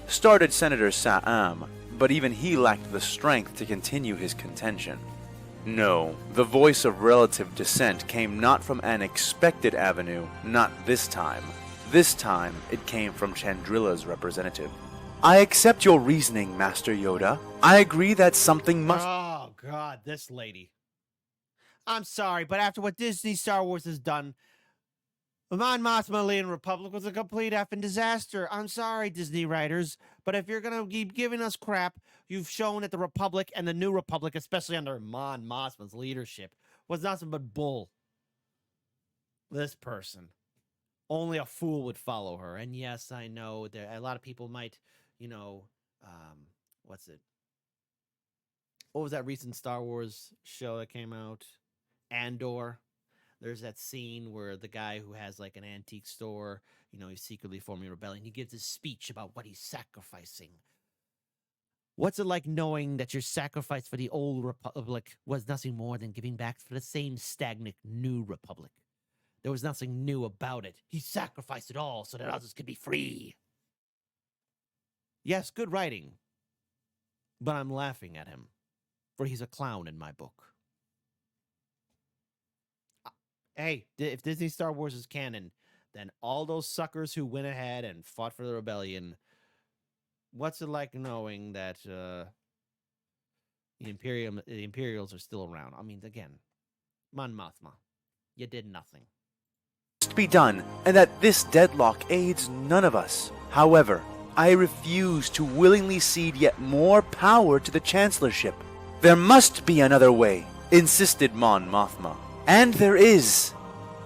Speaker 5: started Senator Saam, but even he lacked the strength to continue his contention. No, the voice of relative dissent came not from an expected avenue, not this time. This time, it came from Chandrilla's representative. I accept your reasoning, Master Yoda. I agree that something must...
Speaker 1: Oh, God, this lady. I'm sorry, but after what Disney Star Wars has done, the Mon Mothma Alien Republic was a complete effing disaster. I'm sorry, Disney writers, but if you're going to keep giving us crap, you've shown that the Republic and the New Republic, especially under Mon Mothma's leadership, was nothing but bull. This person. Only a fool would follow her. And yes, I know that a lot of people might, what's it? What was that recent Star Wars show that came out? Andor. There's that scene where the guy who has like an antique store, he's secretly forming a rebellion. He gives his speech about what he's sacrificing. What's it like knowing that your sacrifice for the old republic was nothing more than giving back for the same stagnant new republic? There was nothing new about it. He sacrificed it all so that others could be free. Yes, good writing. But I'm laughing at him, for he's a clown in my book. Hey, if Disney Star Wars is canon, then all those suckers who went ahead and fought for the rebellion, what's it like knowing that the Imperials are still around? I mean, again, Mon Mothma, you did nothing.
Speaker 5: Be done, and that this deadlock aids none of us. However, I refuse to willingly cede yet more power to the Chancellorship. There must be another way, insisted Mon Mothma. And there is,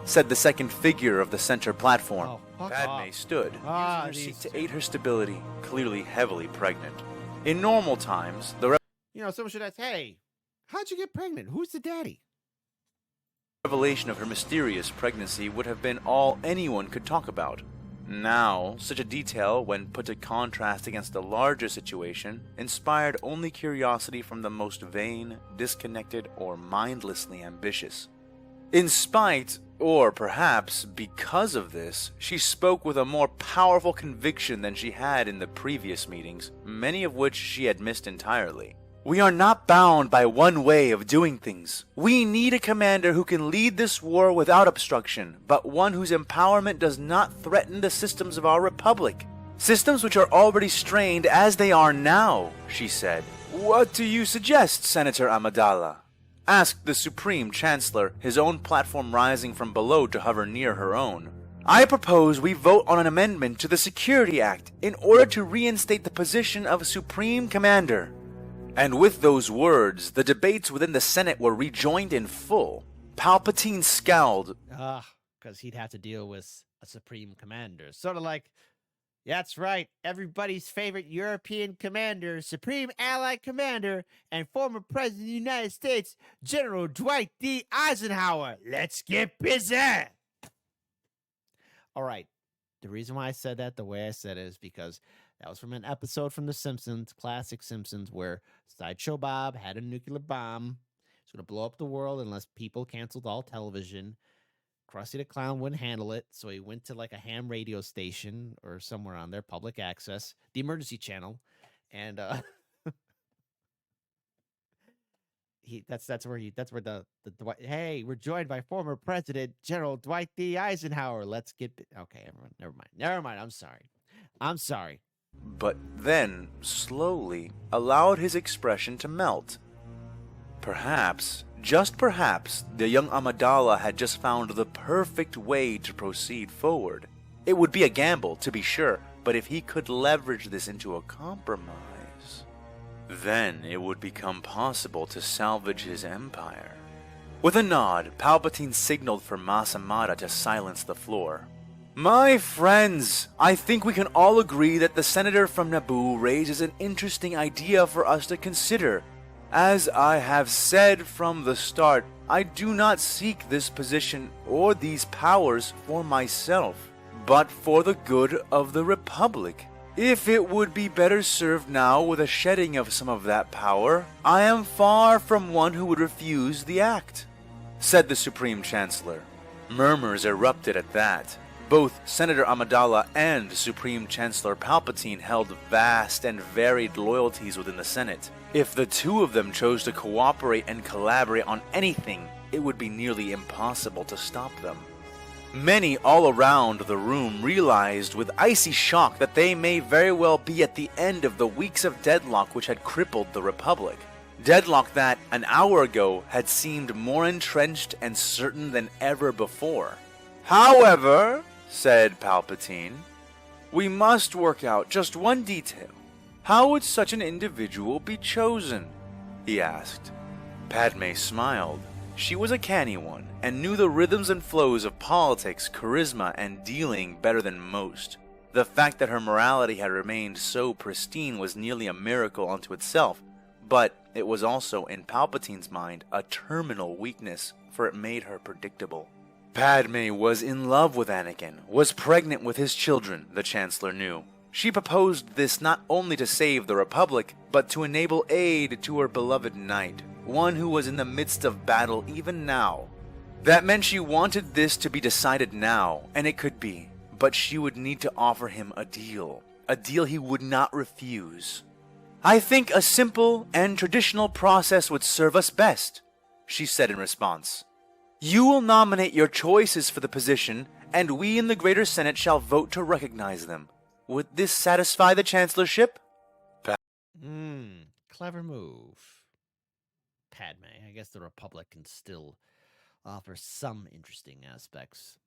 Speaker 5: said the second figure of the center platform. Padme stood, using her seat to aid her stability, clearly heavily pregnant. In normal times,
Speaker 1: someone should ask, hey, how'd you get pregnant? Who's the daddy?
Speaker 5: Revelation of her mysterious pregnancy would have been all anyone could talk about. Now, such a detail, when put to contrast against the larger situation, inspired only curiosity from the most vain, disconnected, or mindlessly ambitious. In spite, or perhaps because of this, she spoke with a more powerful conviction than she had in the previous meetings, many of which she had missed entirely. We are not bound by one way of doing things. We need a commander who can lead this war without obstruction, but one whose empowerment does not threaten the systems of our republic. Systems which are already strained as they are now, she said. What do you suggest, Senator Amidala? Asked the Supreme Chancellor, his own platform rising from below to hover near her own. I propose we vote on an amendment to the Security Act in order to reinstate the position of Supreme Commander. And with those words, the debates within the Senate were rejoined in full. Palpatine scowled.
Speaker 1: Because he'd have to deal with a Supreme Commander. Sort of like, that's right, everybody's favorite European commander, Supreme Allied Commander, and former President of the United States, General Dwight D. Eisenhower. Let's get busy! All right. The reason why I said that the way I said it is because that was from an episode from The Simpsons, classic Simpsons, where Sideshow Bob had a nuclear bomb. It's going to blow up the world unless people canceled all television. Krusty the Clown wouldn't handle it, so he went to like a ham radio station or somewhere on there, public access, the emergency channel, and that's where the hey, we're joined by former President General Dwight D. Eisenhower. Let's get okay, everyone. Never mind. I'm sorry.
Speaker 5: But then, slowly, allowed his expression to melt. Perhaps, just perhaps, the young Amidala had just found the perfect way to proceed forward. It would be a gamble, to be sure, but if he could leverage this into a compromise, then it would become possible to salvage his empire. With a nod, Palpatine signaled for Mas Amedda to silence the floor. My friends, I think we can all agree that the senator from Naboo raises an interesting idea for us to consider. As I have said from the start, I do not seek this position or these powers for myself, but for the good of the Republic. If it would be better served now with a shedding of some of that power, I am far from one who would refuse the act, said the Supreme Chancellor. Murmurs erupted at that. Both Senator Amidala and Supreme Chancellor Palpatine held vast and varied loyalties within the Senate. If the two of them chose to cooperate and collaborate on anything, it would be nearly impossible to stop them. Many all around the room realized with icy shock that they may very well be at the end of the weeks of deadlock which had crippled the Republic. Deadlock that, an hour ago, had seemed more entrenched and certain than ever before. However, said Palpatine, we must work out just one detail. How would such an individual be chosen? He asked. Padme smiled. She was a canny one, and knew the rhythms and flows of politics, charisma, and dealing better than most. The fact that her morality had remained so pristine was nearly a miracle unto itself, but it was also, in Palpatine's mind, a terminal weakness, for it made her predictable. Padme was in love with Anakin, was pregnant with his children, the Chancellor knew. She proposed this not only to save the Republic, but to enable aid to her beloved knight, one who was in the midst of battle even now. That meant she wanted this to be decided now, and it could be, but she would need to offer him a deal he would not refuse. I think a simple and traditional process would serve us best, she said in response. You will nominate your choices for the position, and we in the Greater Senate shall vote to recognize them. Would this satisfy the Chancellorship?
Speaker 1: Clever move. Padme, I guess the Republic can still offer some interesting aspects.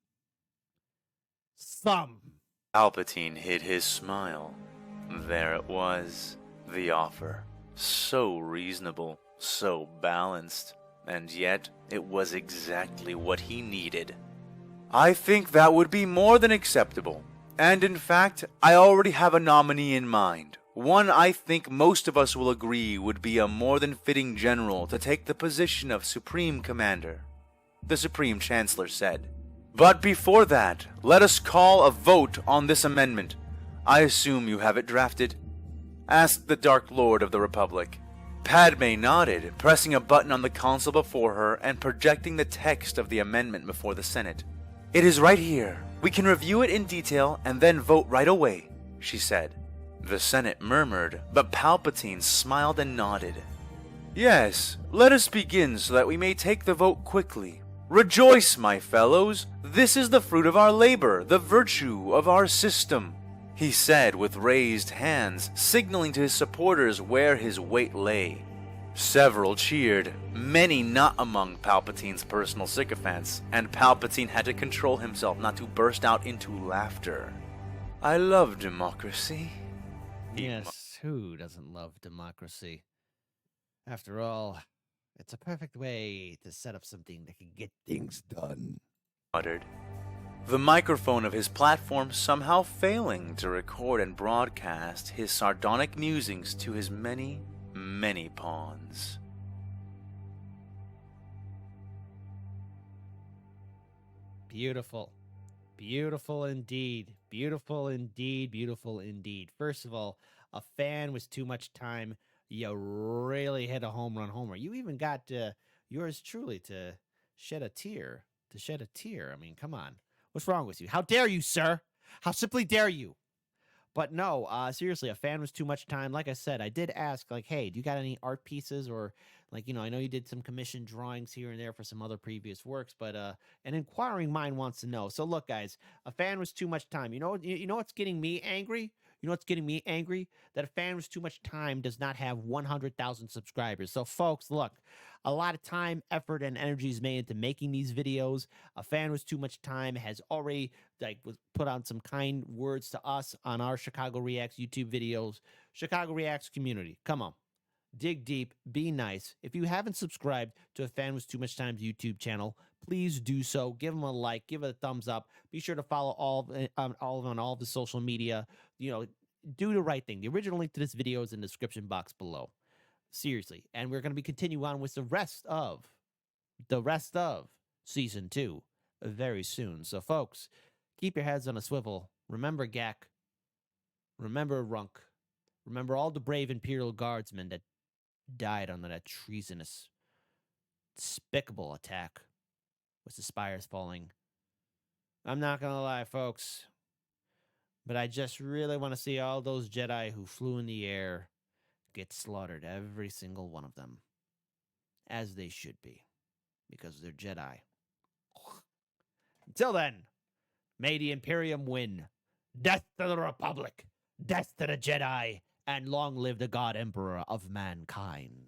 Speaker 1: Some.
Speaker 5: Palpatine hid his smile. There it was, the offer. So reasonable, so balanced. And yet, it was exactly what he needed. I think that would be more than acceptable. And in fact, I already have a nominee in mind. One I think most of us will agree would be a more than fitting general to take the position of Supreme Commander, the Supreme Chancellor said. But before that, let us call a vote on this amendment. I assume you have it drafted? Asked the Dark Lord of the Republic. Padme nodded, pressing a button on the console before her and projecting the text of the amendment before the Senate. It is right here. We can review it in detail and then vote right away, she said. The Senate murmured, but Palpatine smiled and nodded. Yes, let us begin so that we may take the vote quickly. Rejoice, my fellows! This is the fruit of our labor, the virtue of our system, he said with raised hands, signaling to his supporters where his weight lay. Several cheered, many not among Palpatine's personal sycophants, and Palpatine had to control himself not to burst out into laughter. I love democracy.
Speaker 1: Yes, who doesn't love democracy? After all, it's a perfect way to set up something that can get things done.
Speaker 5: Muttered. The microphone of his platform somehow failing to record and broadcast his sardonic musings to his many, many pawns.
Speaker 1: Beautiful. Beautiful indeed. Beautiful indeed. Beautiful indeed. First of all, a fan was too much time. You really hit a home run homer. You even got yours truly to shed a tear. To shed a tear. I mean, come on. What's wrong with you? How dare you, sir? How simply dare you? But no, seriously, a fan was too much time. Like I said, I did ask, like, hey, do you got any art pieces or, like, I know you did some commissioned drawings here and there for some other previous works, but an inquiring mind wants to know. So look, guys, a fan was too much time. You know what's getting me angry? You know what's getting me angry? That a fan was too much time does not have 100,000 subscribers. So, folks, look, a lot of time, effort, and energy is made into making these videos. A fan was too much time has already put on some kind words to us on our Chicago Reacts YouTube videos. Chicago Reacts community, come on. Dig deep, be nice. If you haven't subscribed to A Fan Was Too Much Time's YouTube channel, please do so. Give them a like, give it a thumbs up. Be sure to follow all on all the social media. Do the right thing. The original link to this video is in the description box below. Seriously. And we're going to be continuing on with the rest of season 2 very soon. So, folks, keep your heads on a swivel. Remember Gak. Remember Runk. Remember all the brave Imperial Guardsmen that died under that treasonous, despicable attack with the spires falling. I'm not going to lie, folks, but I just really want to see all those Jedi who flew in the air get slaughtered, every single one of them, as they should be, because they're Jedi. Until then, may the Imperium win. Death to the Republic, death to the Jedi, and long live the God Emperor of mankind.